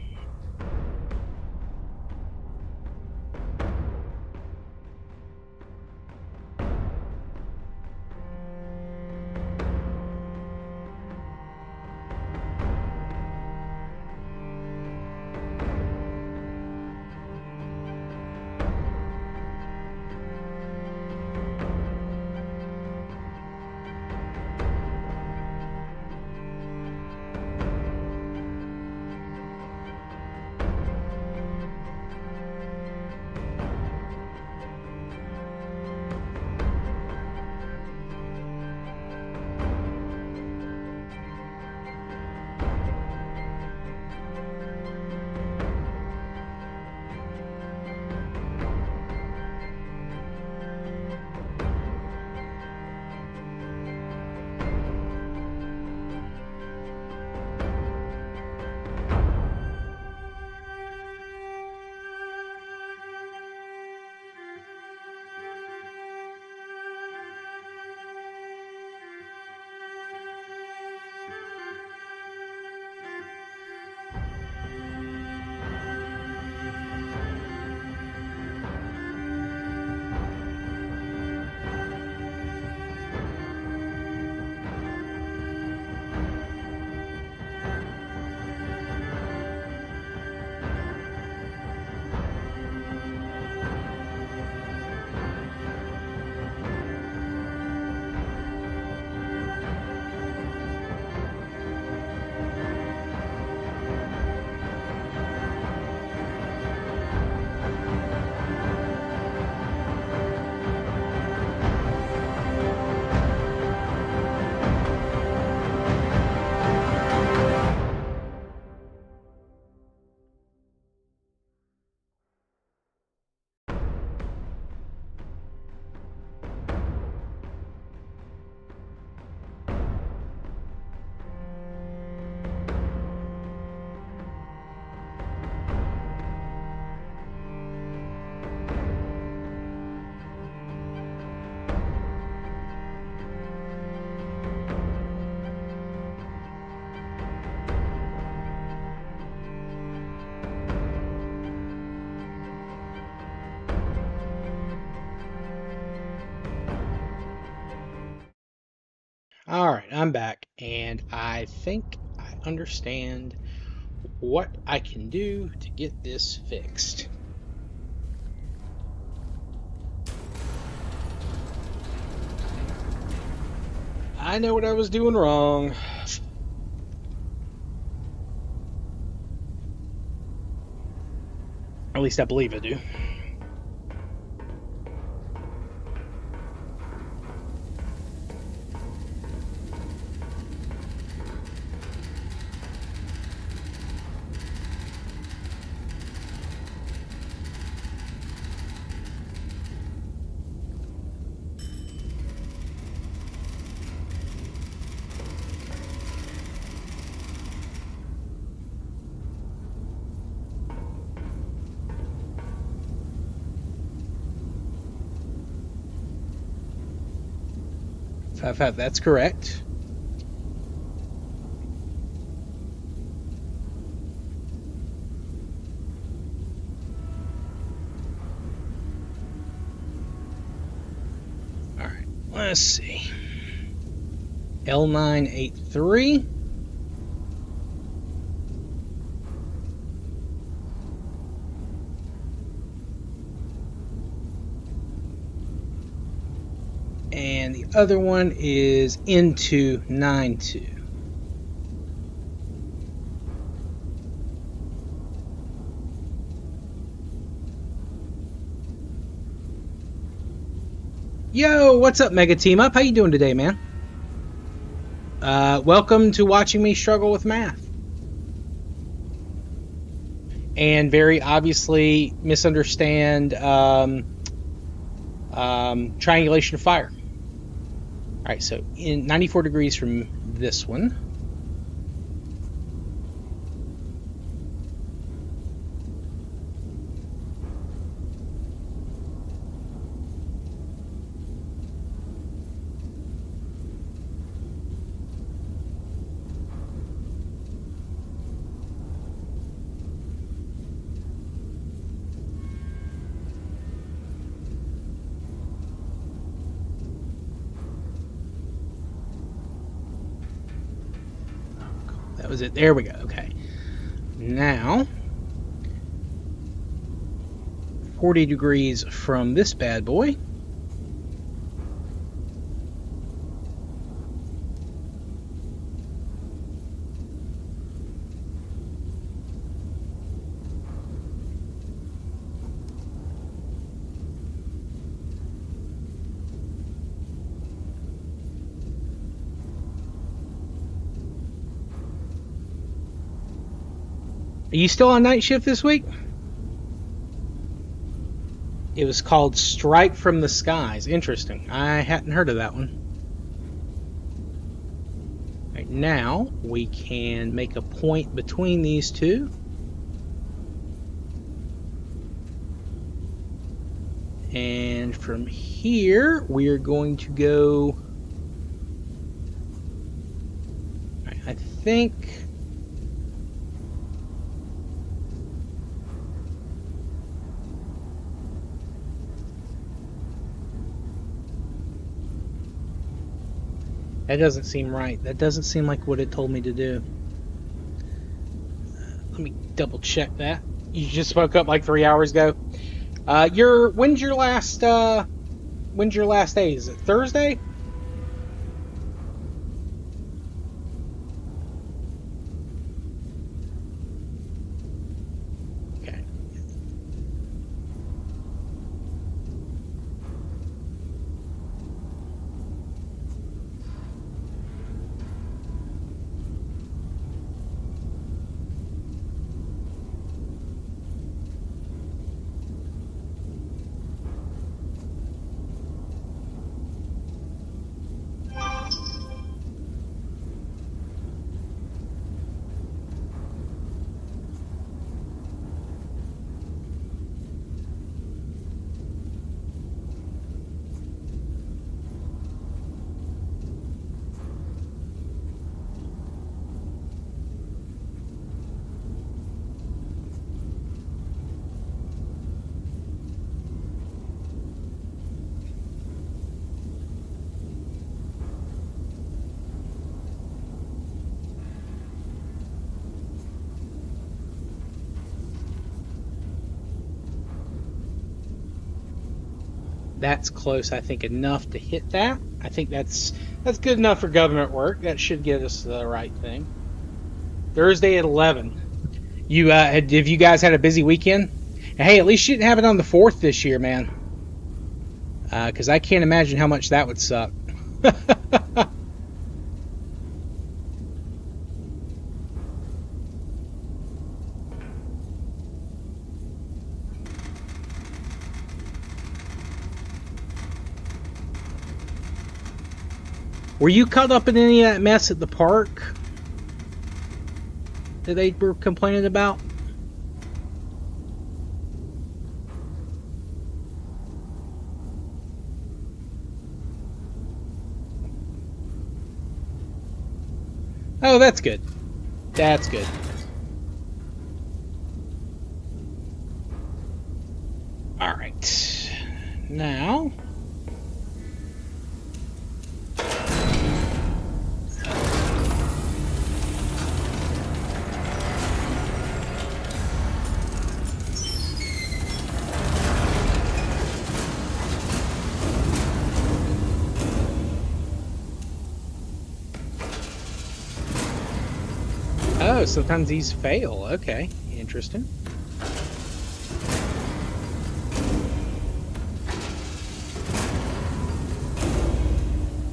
Alright, I'm back, and I think I understand what I can do to get this fixed. I know what I was doing wrong. At least I believe I do. That's correct. Alright, let's see. L983. And the other one is N292. Yo, what's up, Mega Team Up? How you doing today, man? Welcome to watching me struggle with math. And very obviously misunderstand triangulation of fire. Alright, so in 94 degrees from this one. That was it. There we go. Okay. Now, 40 degrees from this bad boy. Are you still on night shift this week? It was called Strike from the Skies. Interesting. I hadn't heard of that one. Right, now we can make a point between these two. And from here, we're going to go... I think... That doesn't seem right. That doesn't seem like what it told me to do. Let me double check that. You just spoke up like 3 hours ago. When's your last day? Is it Thursday? Okay. That's close, I think, enough to hit that. I think that's good enough for government work. That should get us the right thing. Thursday at 11. Have you guys had a busy weekend? And hey, at least you didn't have it on the 4th this year, man. Because I can't imagine how much that would suck. Were you caught up in any of that mess at the park that they were complaining about? Oh, that's good. That's good. All right. Now... Oh, sometimes these fail. Okay, interesting.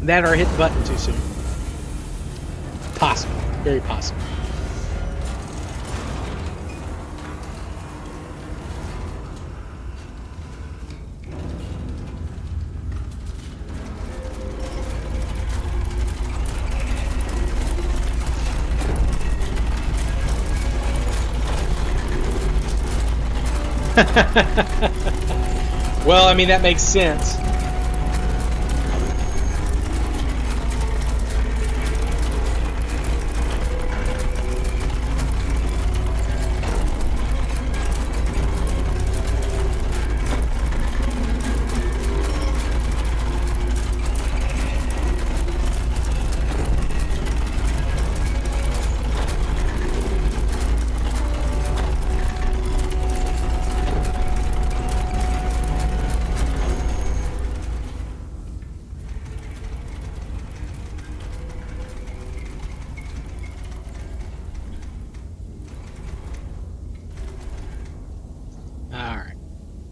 That or hit the button too soon. Possible. Very possible. Well, I mean, that makes sense.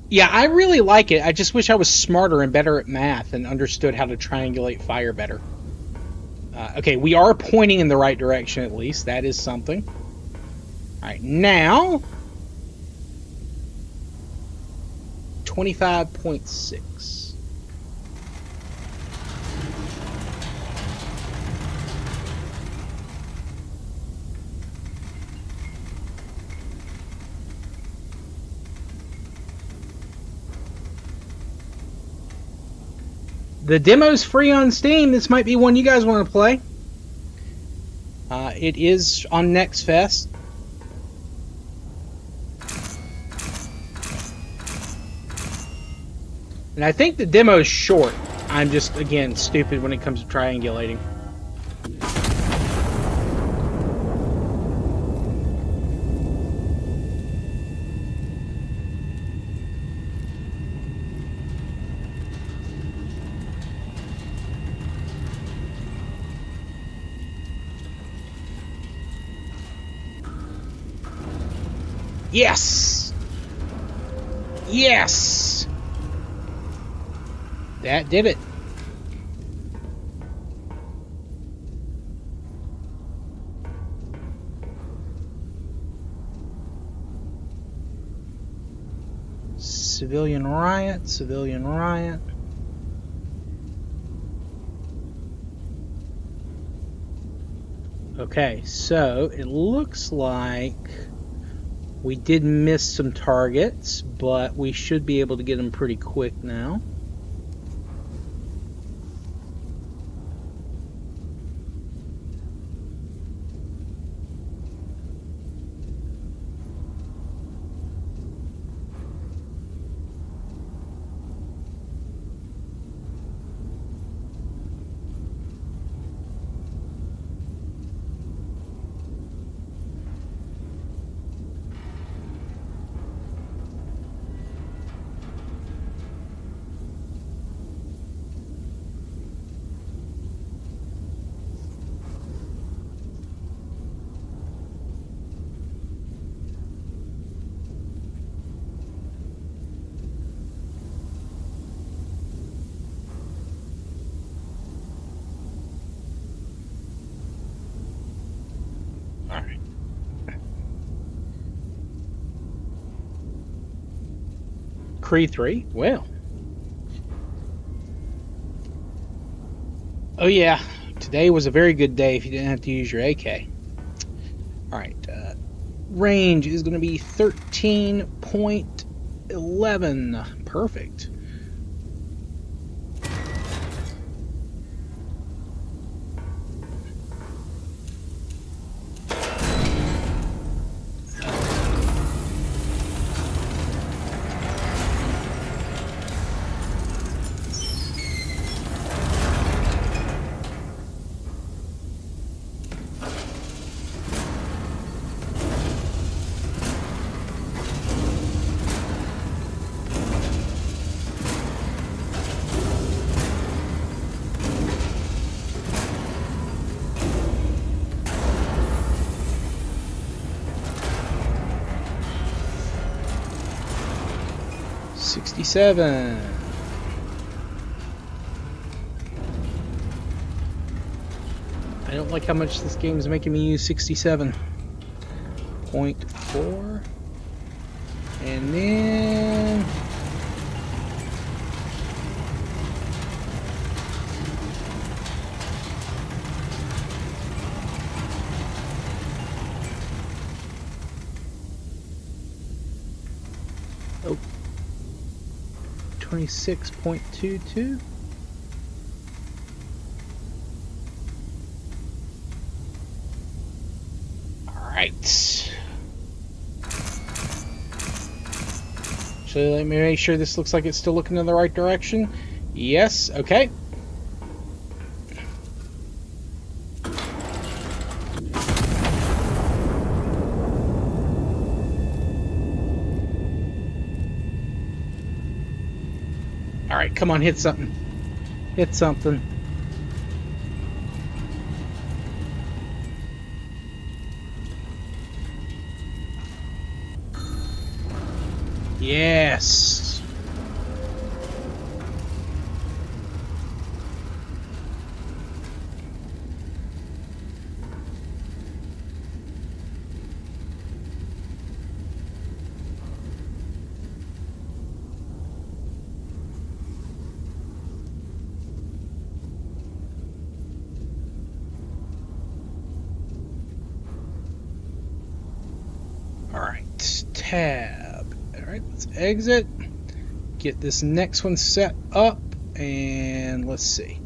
Yeah, I really like it. I just wish I was smarter and better at math and understood how to triangulate fire better. Okay, we are pointing in the right direction at least. That is something. All right, now 25.6. The demo's free on Steam. This might be one you guys want to play. It is on Next Fest. And I think the demo's short. I'm just, again, stupid when it comes to triangulating. Yes! Yes! That did it. Civilian riot, civilian riot. Okay, so it looks like we did miss some targets, but we should be able to get them pretty quick now. Cree 3? Well. Oh yeah, today was a very good day if you didn't have to use your AK. Alright, range is going to be 13.11. Perfect. 67. I don't like how much this game is making me use 67.4. And then... oh. 26.22. Alright. So let me make sure this looks like it's still looking in the right direction. Yes, okay. Alright, come on, hit something. Hit something. Yes. All right, tab. All right, let's exit. Get this next one set up, and let's see.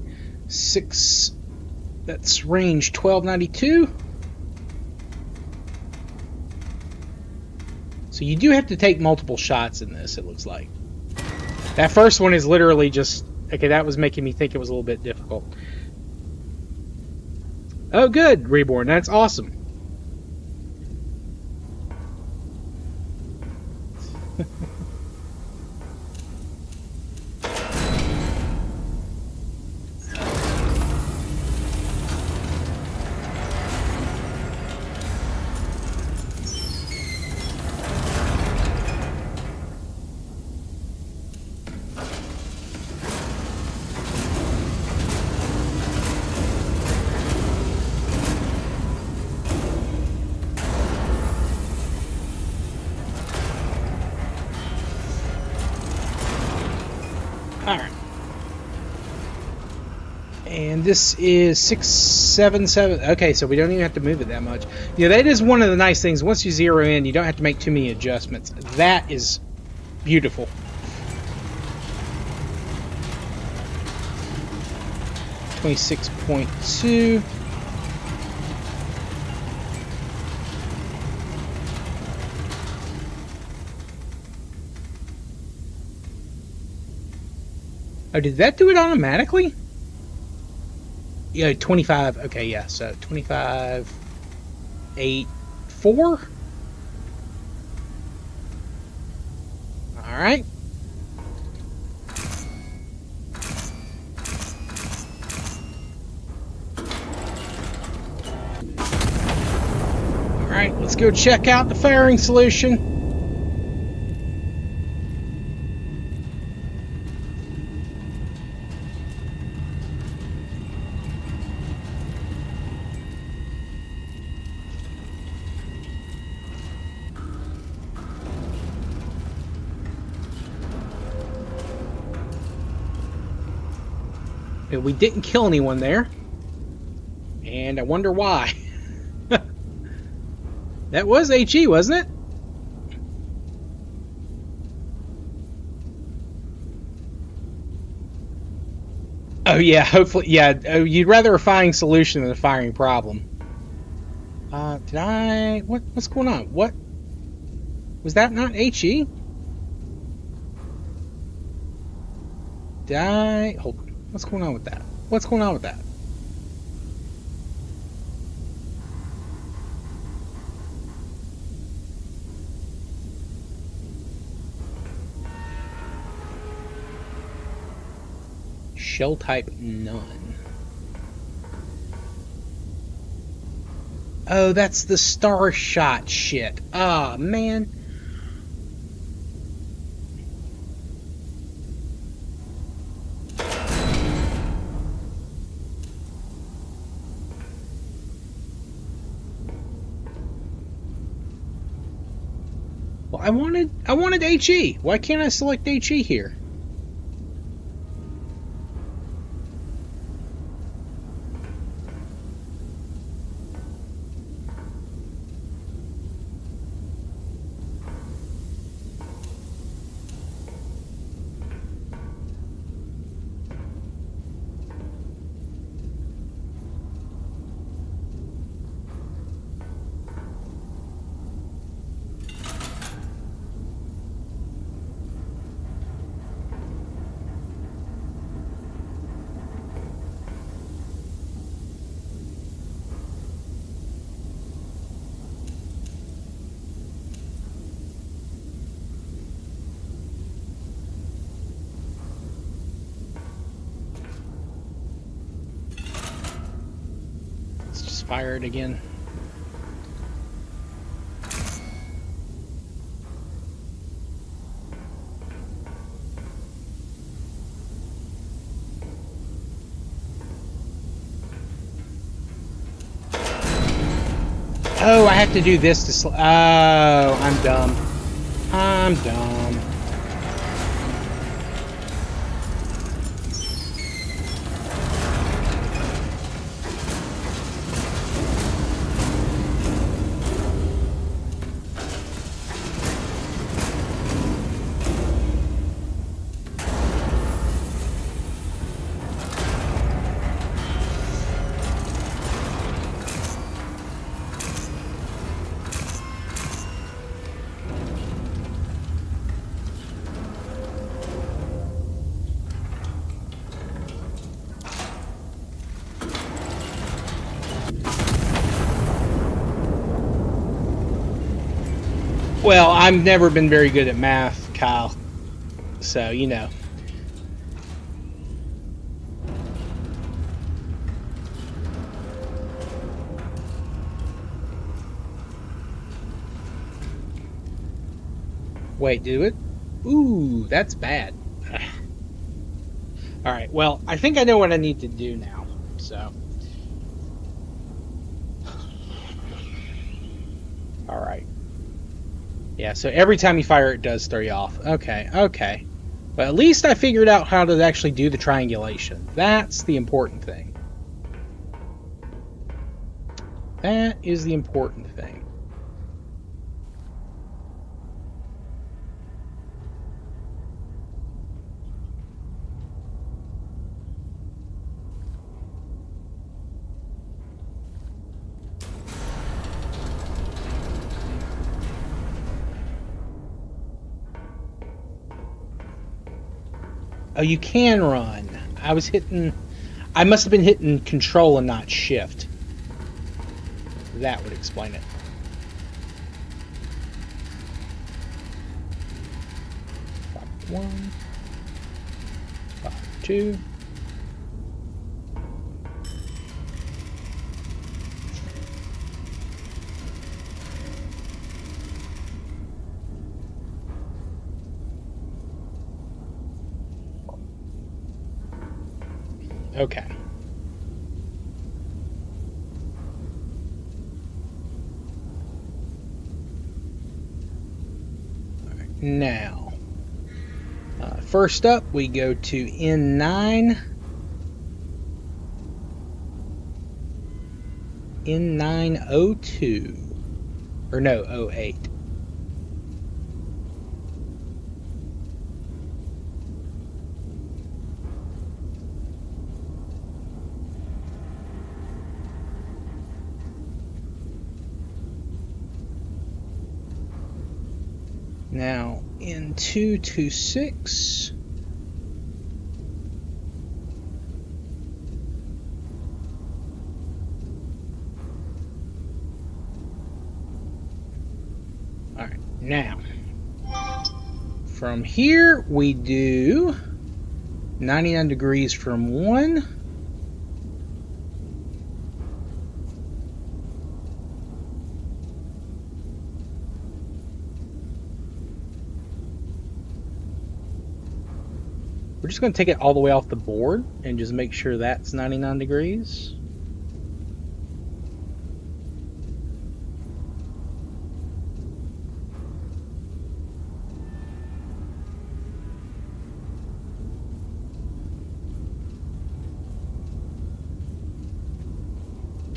6. That's range 1292. So you do have to take multiple shots in this, it looks like. That first one is literally just... Okay, that was making me think it was a little bit difficult. Oh, good, Reborn. That's awesome. Alright. And this is 677. Okay, so we don't even have to move it that much. Yeah, that is one of the nice things. Once you zero in, you don't have to make too many adjustments. That is beautiful. $26.2. Oh, did that do it automatically? Yeah, 25. Okay, yeah, so 25, 8, 4. All right. All right, let's go check out the firing solution. We didn't kill anyone there, and I wonder why. That was HE, wasn't it? Oh yeah, hopefully, yeah. Oh, you'd rather a firing solution than a firing problem. Did I? What's going on? What was that? Not HE? Did I? Hold on. What's going on with that? What's going on with that? Shell type none. Oh, that's the star shot shit. Ah, man. Well, I wanted HE. Why can't I select HE here? Let's just fire it again. Oh, I have to do this to oh, I'm dumb. I'm dumb. Well, I've never been very good at math, Kyle. So, you know. Wait, do it? Ooh, that's bad. Alright, well, I think I know what I need to do now. So. Alright. Yeah, so every time you fire it does throw you off. Okay, okay. But at least I figured out how to actually do the triangulation. That's the important thing. That is the important thing. Oh, you can run. I must have been hitting control and not shift. That would explain it. Five, 1, 5, 2. Okay. All right, now, first up, we go to N9. N902. Or no, 08. Now, in 226, all right, now, from here, we do 99 degrees from 1, we're just going to take it all the way off the board and just make sure that's 99 degrees.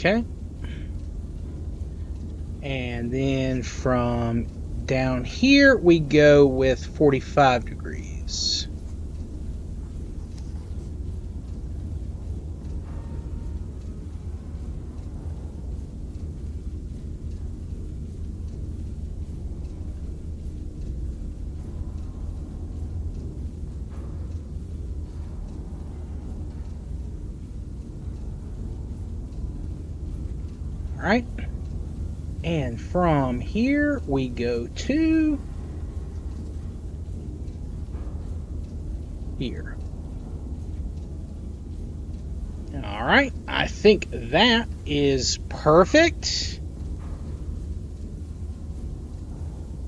Okay. And then from down here, we go with 45 degrees. All right. And from here, we go to here. All right. I think that is perfect.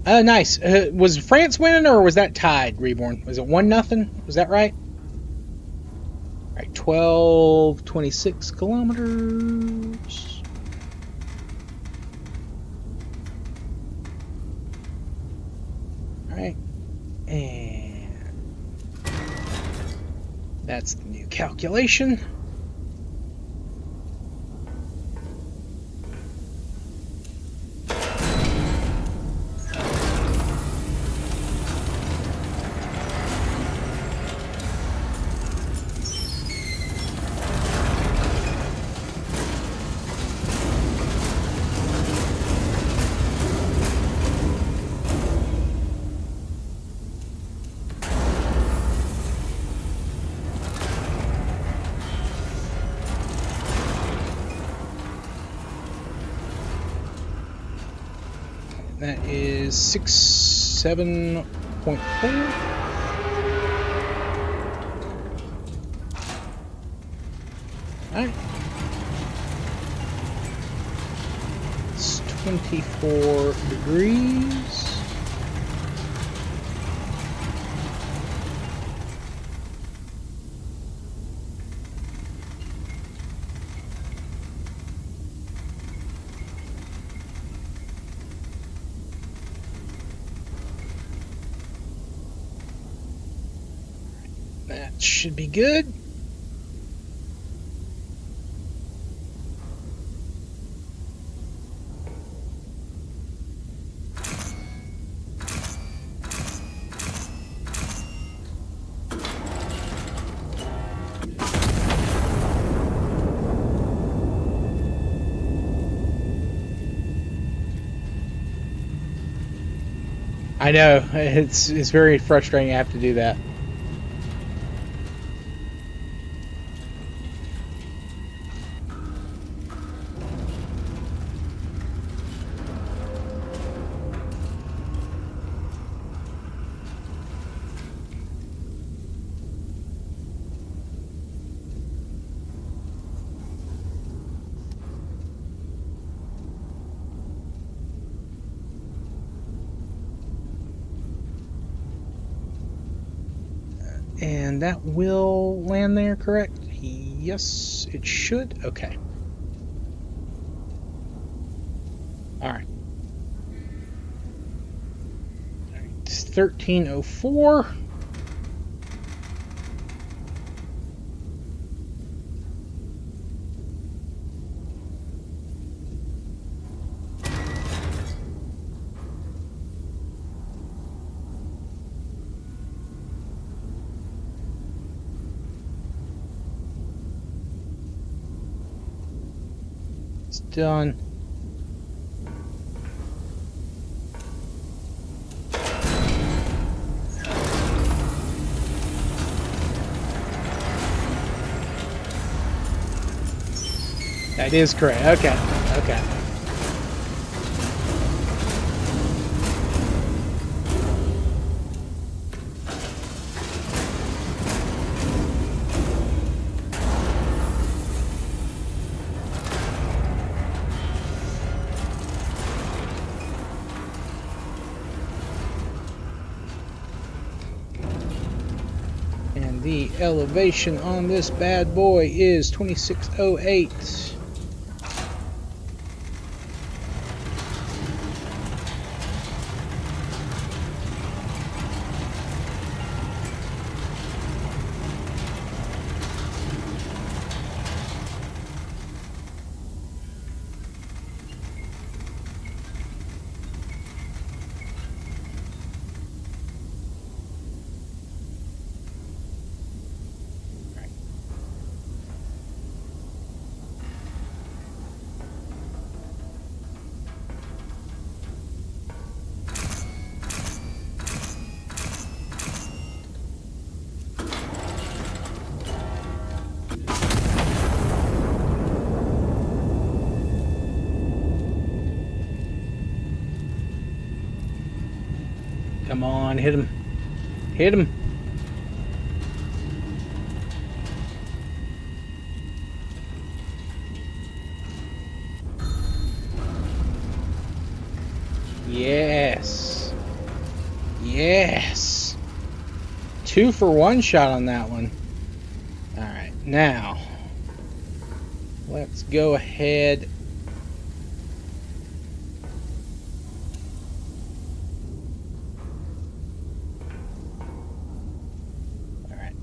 Nice. Was France winning or was that tied, Reborn? Was it 1-0? Was that right? All right. 26 kilometers. Right, and that's the new calculation. That is 67.4. Alright. It's 24 degrees. That should be good. I know, it's very frustrating I have to do that. And that will land there, correct? Yes, it should. Okay. All right. 1304. It's done. That is correct. Okay. Okay. And the elevation on this bad boy is 2608. Come on, hit him. Hit him. Yes. Yes. 2 for 1 shot on that one. Alright, now let's go ahead. Alright.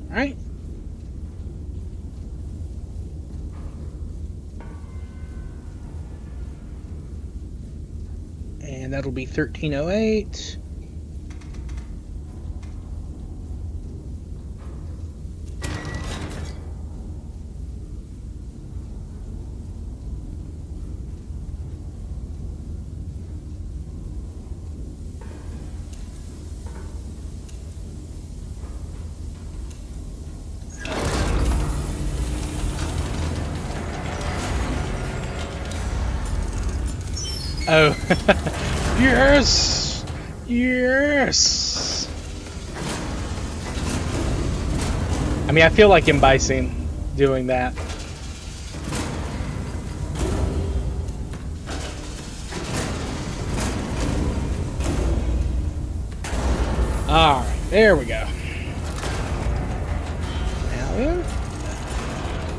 Alright. And that'll be 1308. Oh. Yes! Yes! I mean, I feel like Embicing doing that. Alright, there we go. Now then,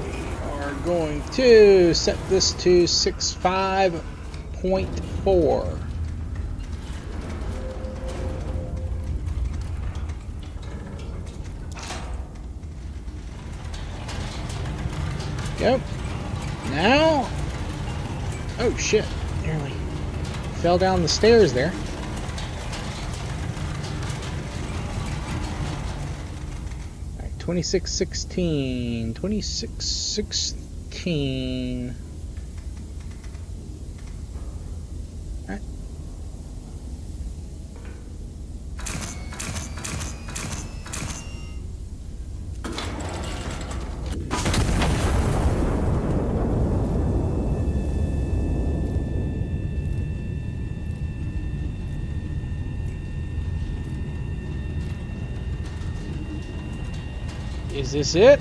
we are going to set this to 65.4. Go. Now. Oh shit. Nearly fell down the stairs there. Alright, 2616. 2616. Alright. Is this it?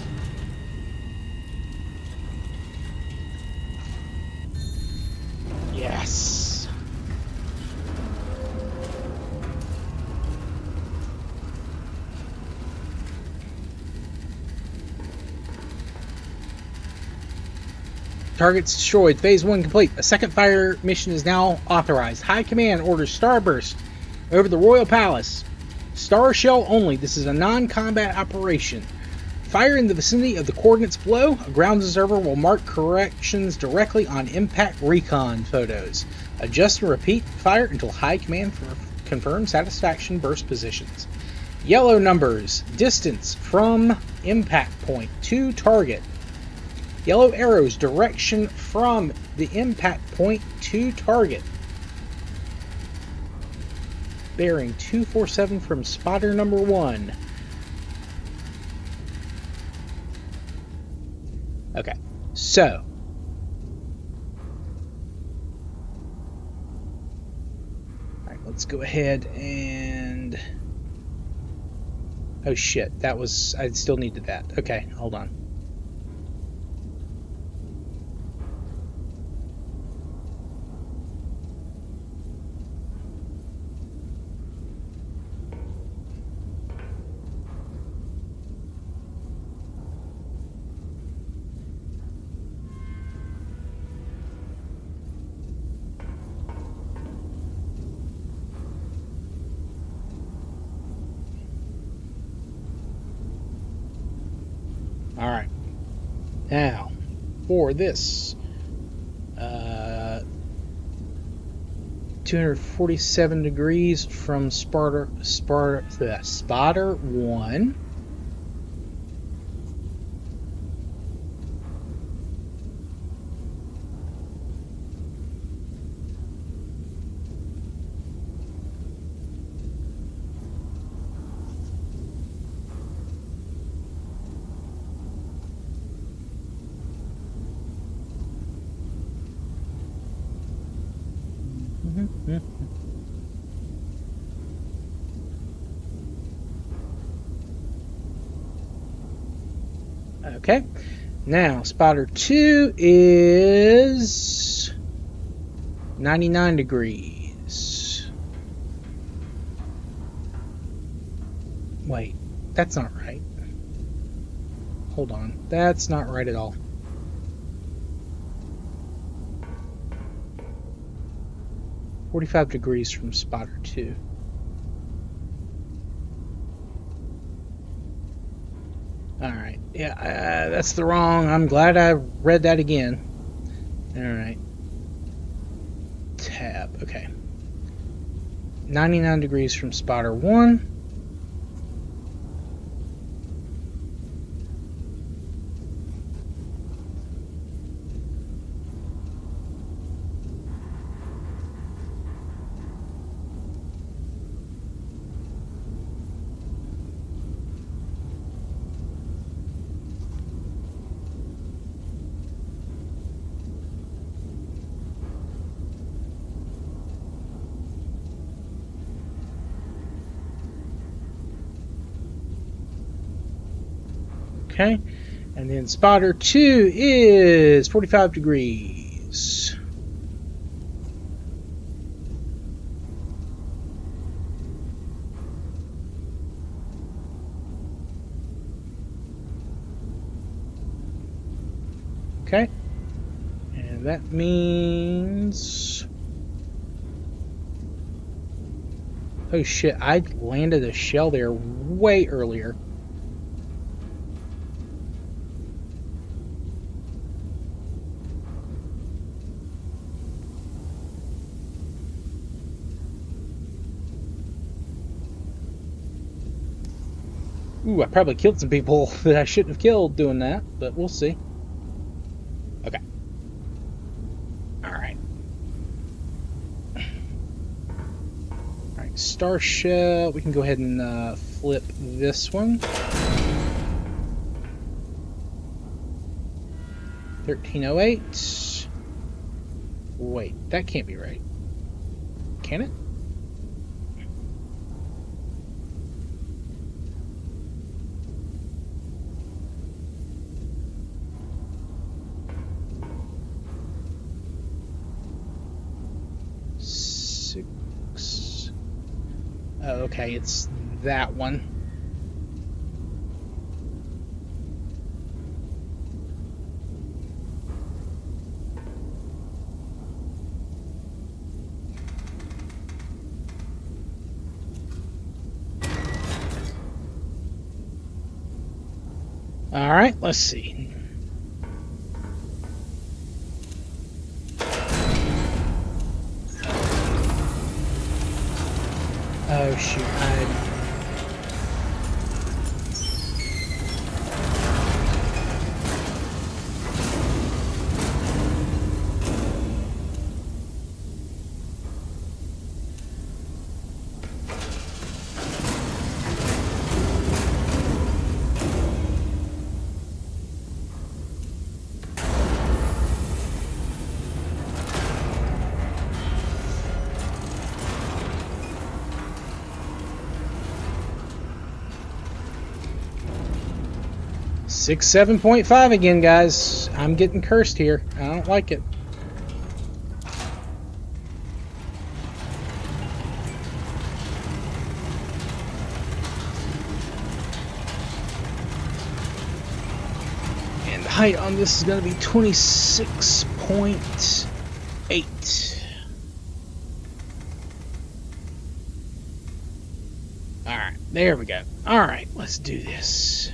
Yes. Targets destroyed. Phase 1 complete. A second fire mission is now authorized. High Command orders Starburst over the Royal Palace. Star Shell only. This is a non-combat operation. Fire in the vicinity of the coordinates below. A ground observer will mark corrections directly on impact recon photos. Adjust and repeat fire until High Command confirms satisfaction burst positions. Yellow numbers. Distance from impact point to target. Yellow arrows. Direction from the impact point to target. Bearing 247 from spotter number 1. Okay, so alright, let's go ahead and oh shit, that was I still needed that. Okay, hold on. Alright. Now, for this 247 degrees from spotter 1. Okay. Now, spotter 2 is 99 degrees. Wait, that's not right. Hold on. That's not right at all. "45 degrees from spotter 2. Alright. Yeah, that's the wrong. I'm glad I read that again. Alright. Tab. Okay. 99 degrees from spotter 1. Okay, and then spotter 2 is 45 degrees. Okay, and that means... Oh shit, I landed a shell there way earlier. Ooh, I probably killed some people that I shouldn't have killed doing that, but we'll see. Okay. Alright. Alright, Star Shell. We can go ahead and flip this one. 1308. Wait, that can't be right. Can it? Oh, okay, it's that one. All right, let's see. Oh shoot, Six 7.5 again, guys. I'm getting cursed here. I don't like it. And the height on this is going to be 26.8. Alright, there we go. Alright, let's do this.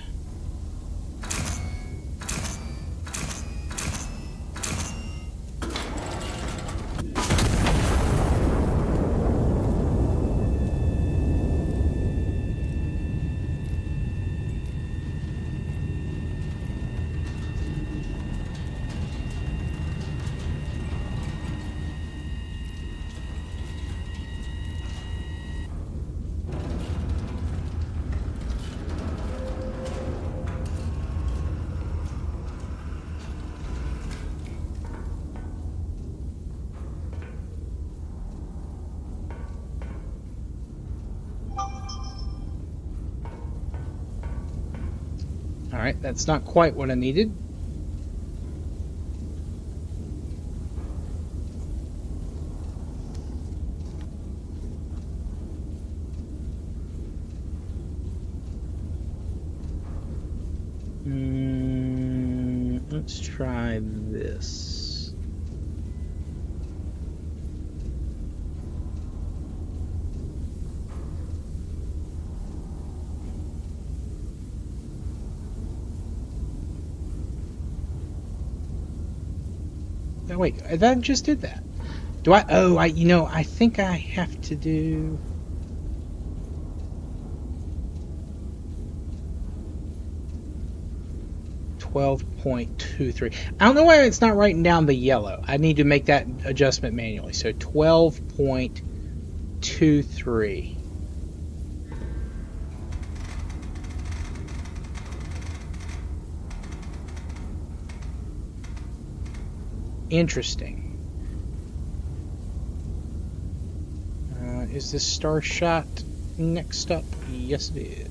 Alright, that's not quite what I needed. Let's try this. Oh, wait, that just did that. Do I? Oh, I think I have to do... .23. I don't know why it's not writing down the yellow. I need to make that adjustment manually. So 12.23. Interesting. Is this Star Shot next up? Yes, it is.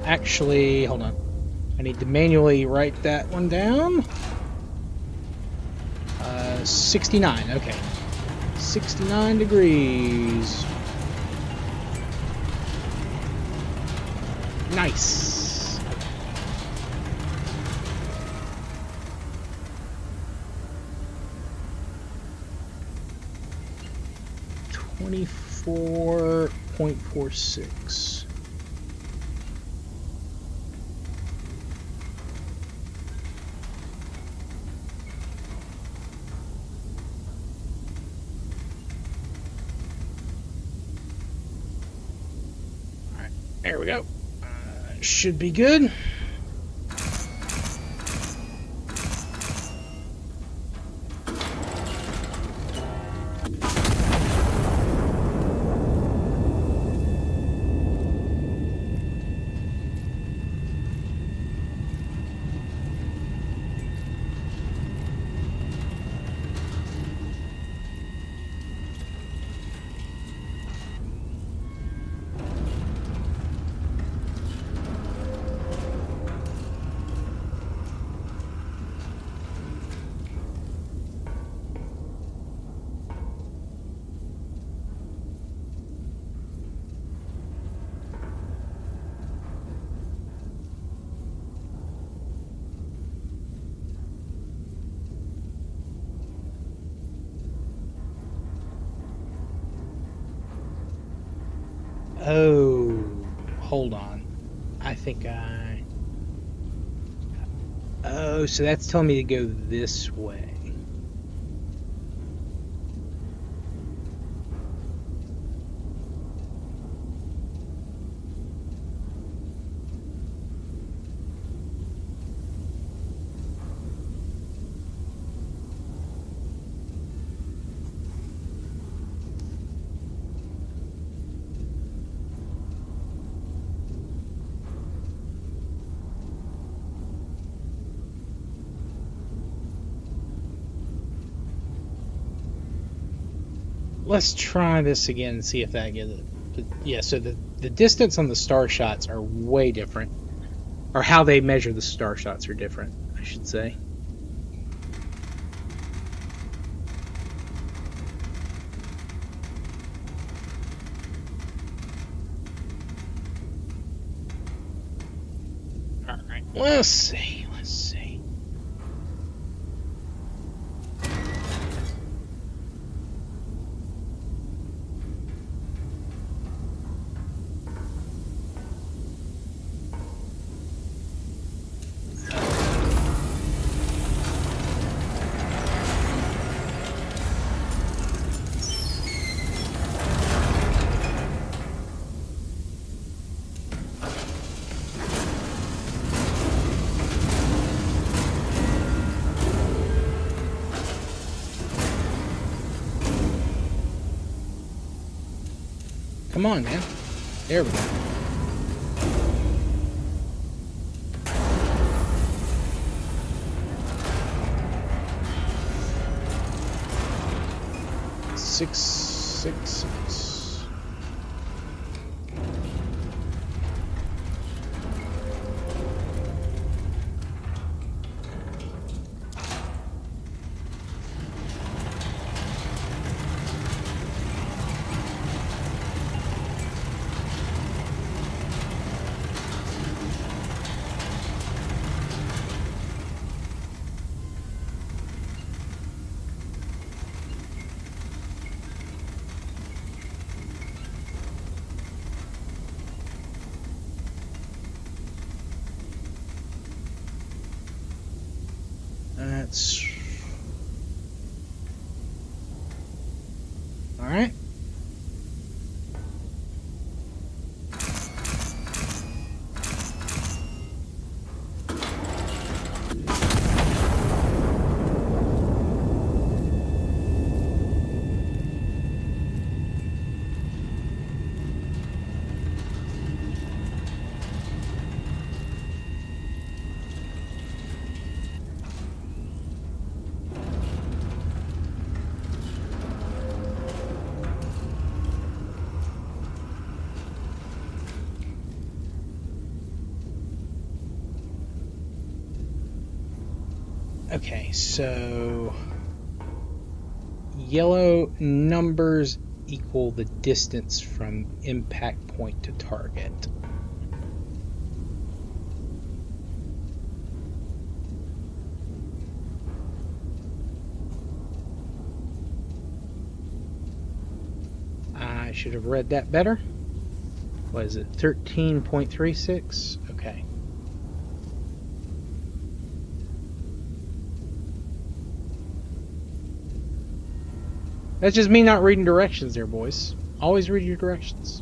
Actually, hold on. I need to manually write that one down. 69, okay. 69 degrees. Nice. 24.46. There we go. Should be good. Oh, hold on. I think I... Oh, so that's telling me to go this way. Let's try this again and see if that gets it. But yeah, so the distance on the star shots are way different. Or how they measure the star shots are different, I should say. Alright, let's see. Come on, man. There we go. Six, six, six. That's all right. Okay, so yellow numbers equal the distance from impact point to target. I should have read that better. What is it? 13.36? Okay. That's just me not reading directions there, boys. Always read your directions.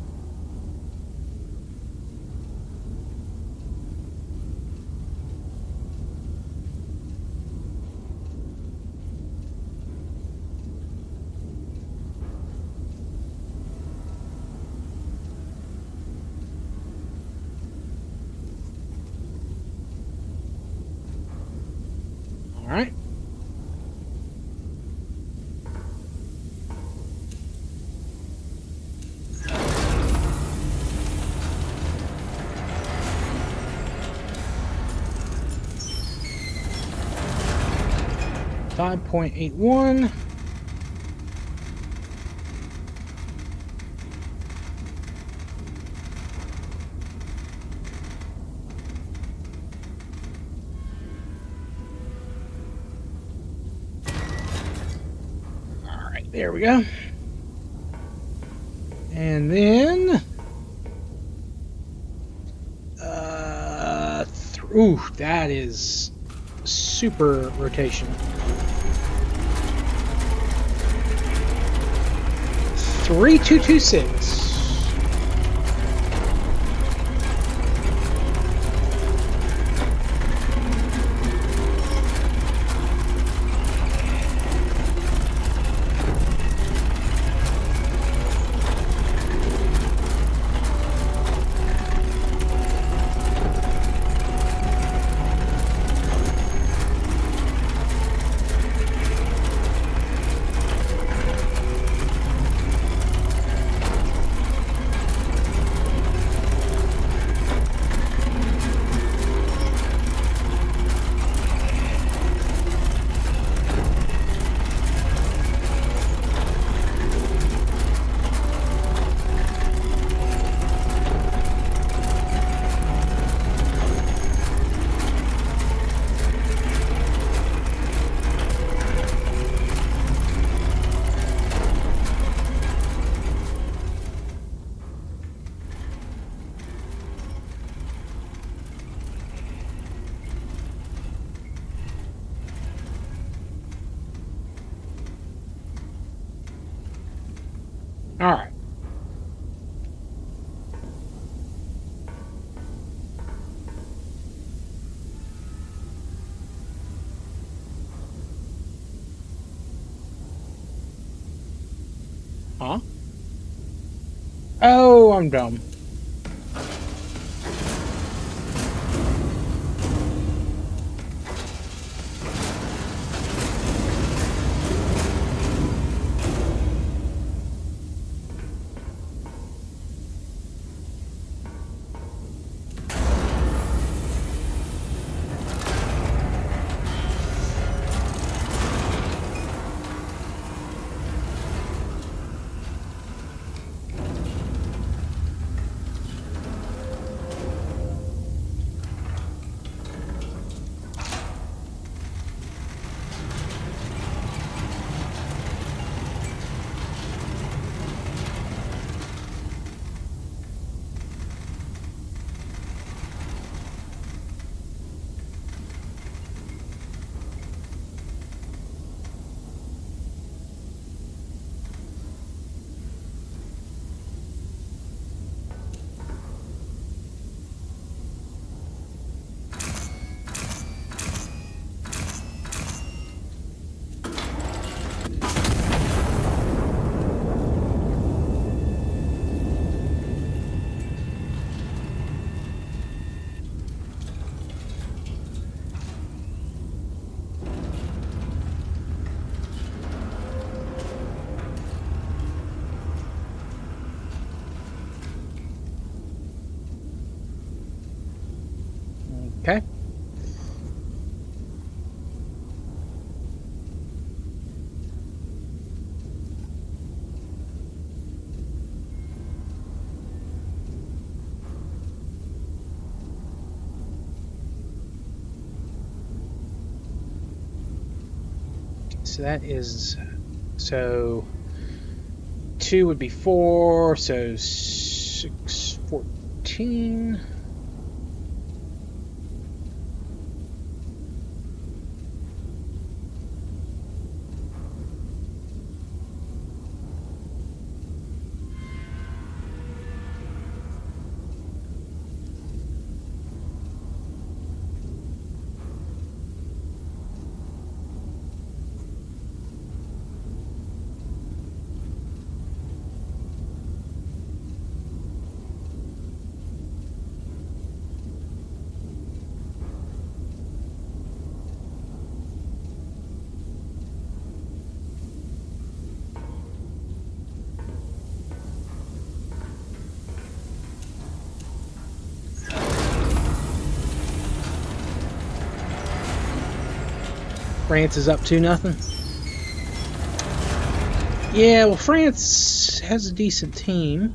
All right. .81. All right, there we go. And then, ooh, that is super rotation. 3226. All right. Huh? Oh, I'm dumb. Okay. So that is, so 2 would be 4, so 6, 14. France is up 2-0. Yeah, well, France has a decent team.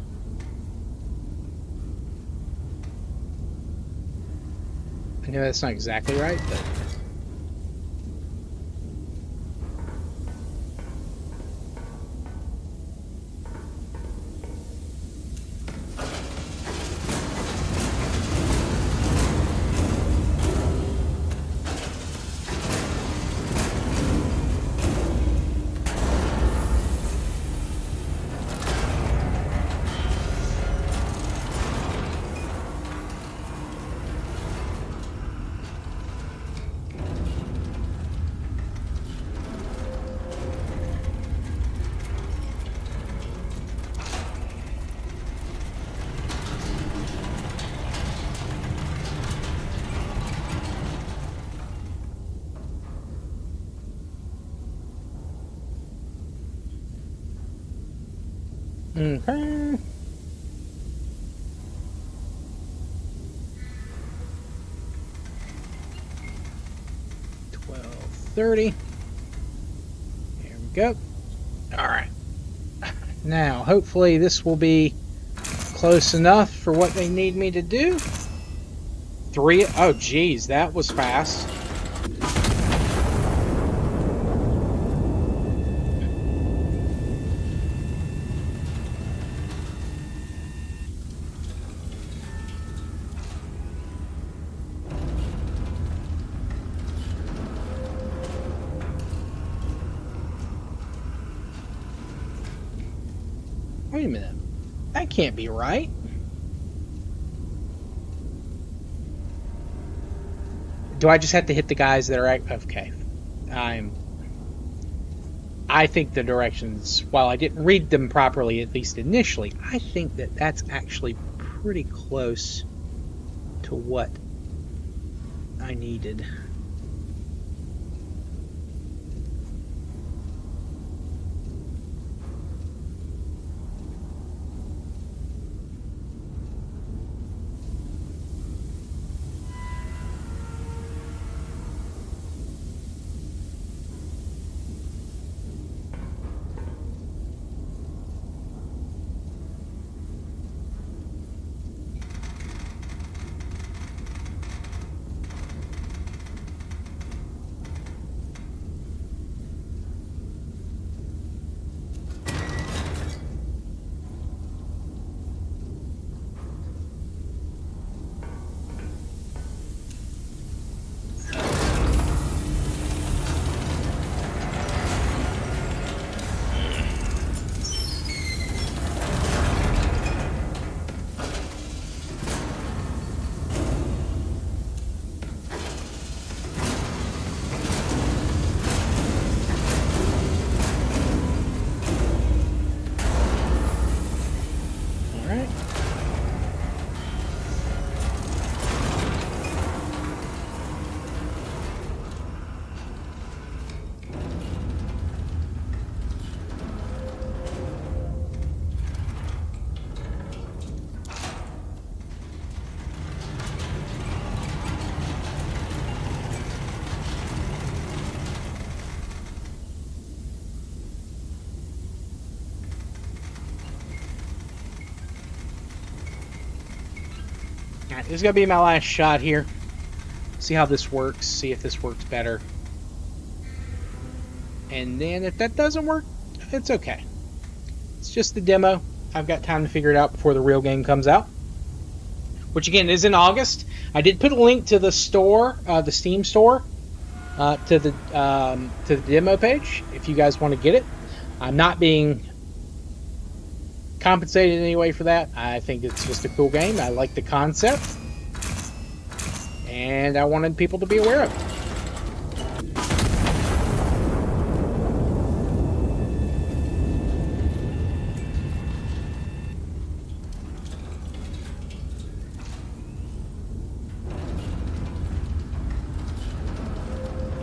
I know that's not exactly right, but okay. 12:30. Here we go. All right. Now, hopefully this will be close enough for what they need me to do. 3. Oh, geez, that was fast. Wait a minute. That can't be right. Do I just have to hit the guys that are okay? I think the directions, while I didn't read them properly, at least initially, I think that that's actually pretty close to what I needed. Alright, this is going to be my last shot here. See how this works. See if this works better. And then if that doesn't work, it's okay. It's just the demo. I've got time to figure it out before the real game comes out. Which again is in August. I did put a link to the store, the Steam store, to the demo page if you guys want to get it. I'm not being compensated in any way for that. I think it's just a cool game. I like the concept, and I wanted people to be aware of it.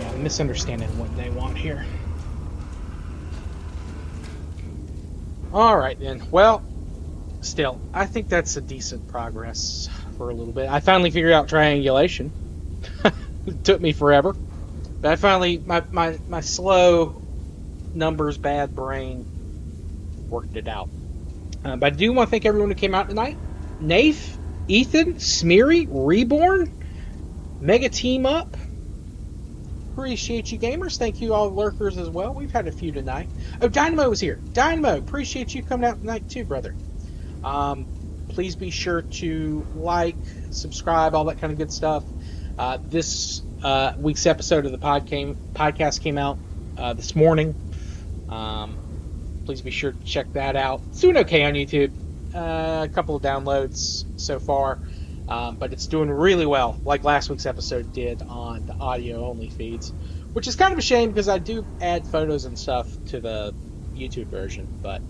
Yeah, I'm misunderstanding what they want here. Alright then, well, still, I think that's a decent progress for a little bit. I finally figured out triangulation. It took me forever. But I finally, my slow numbers bad brain worked it out. But I do want to thank everyone who came out tonight. Nath, Ethan, Smeary, Reborn, Mega Team Up. Appreciate you, gamers. Thank you, all the lurkers, as well. We've had a few tonight. Oh, Dynamo was here. Dynamo, appreciate you coming out tonight, too, brother. Please be sure to like, subscribe, all that kind of good stuff. This week's episode of the podcast came out this morning. Please be sure to check that out. It's doing okay on YouTube. A couple of downloads so far. But it's doing really well, like last week's episode did on the audio-only feeds, which is kind of a shame because I do add photos and stuff to the YouTube version. But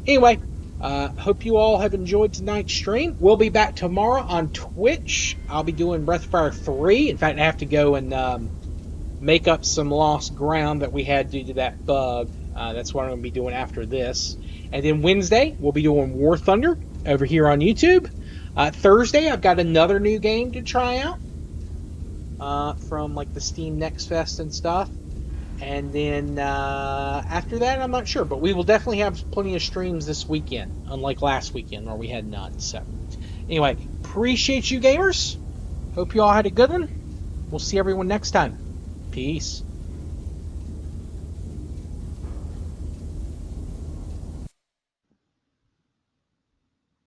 anyway, hope you all have enjoyed tonight's stream. We'll be back tomorrow on Twitch. I'll be doing Breath of Fire 3. In fact, I have to go and make up some lost ground that we had due to that bug. That's what I'm going to be doing after this. And then Wednesday, we'll be doing War Thunder over here on YouTube. Thursday, I've got another new game to try out from like the Steam Next Fest and stuff. And then after that, I'm not sure. But we will definitely have plenty of streams this weekend, unlike last weekend where we had none. So anyway, appreciate you, gamers. Hope you all had a good one. We'll see everyone next time. Peace.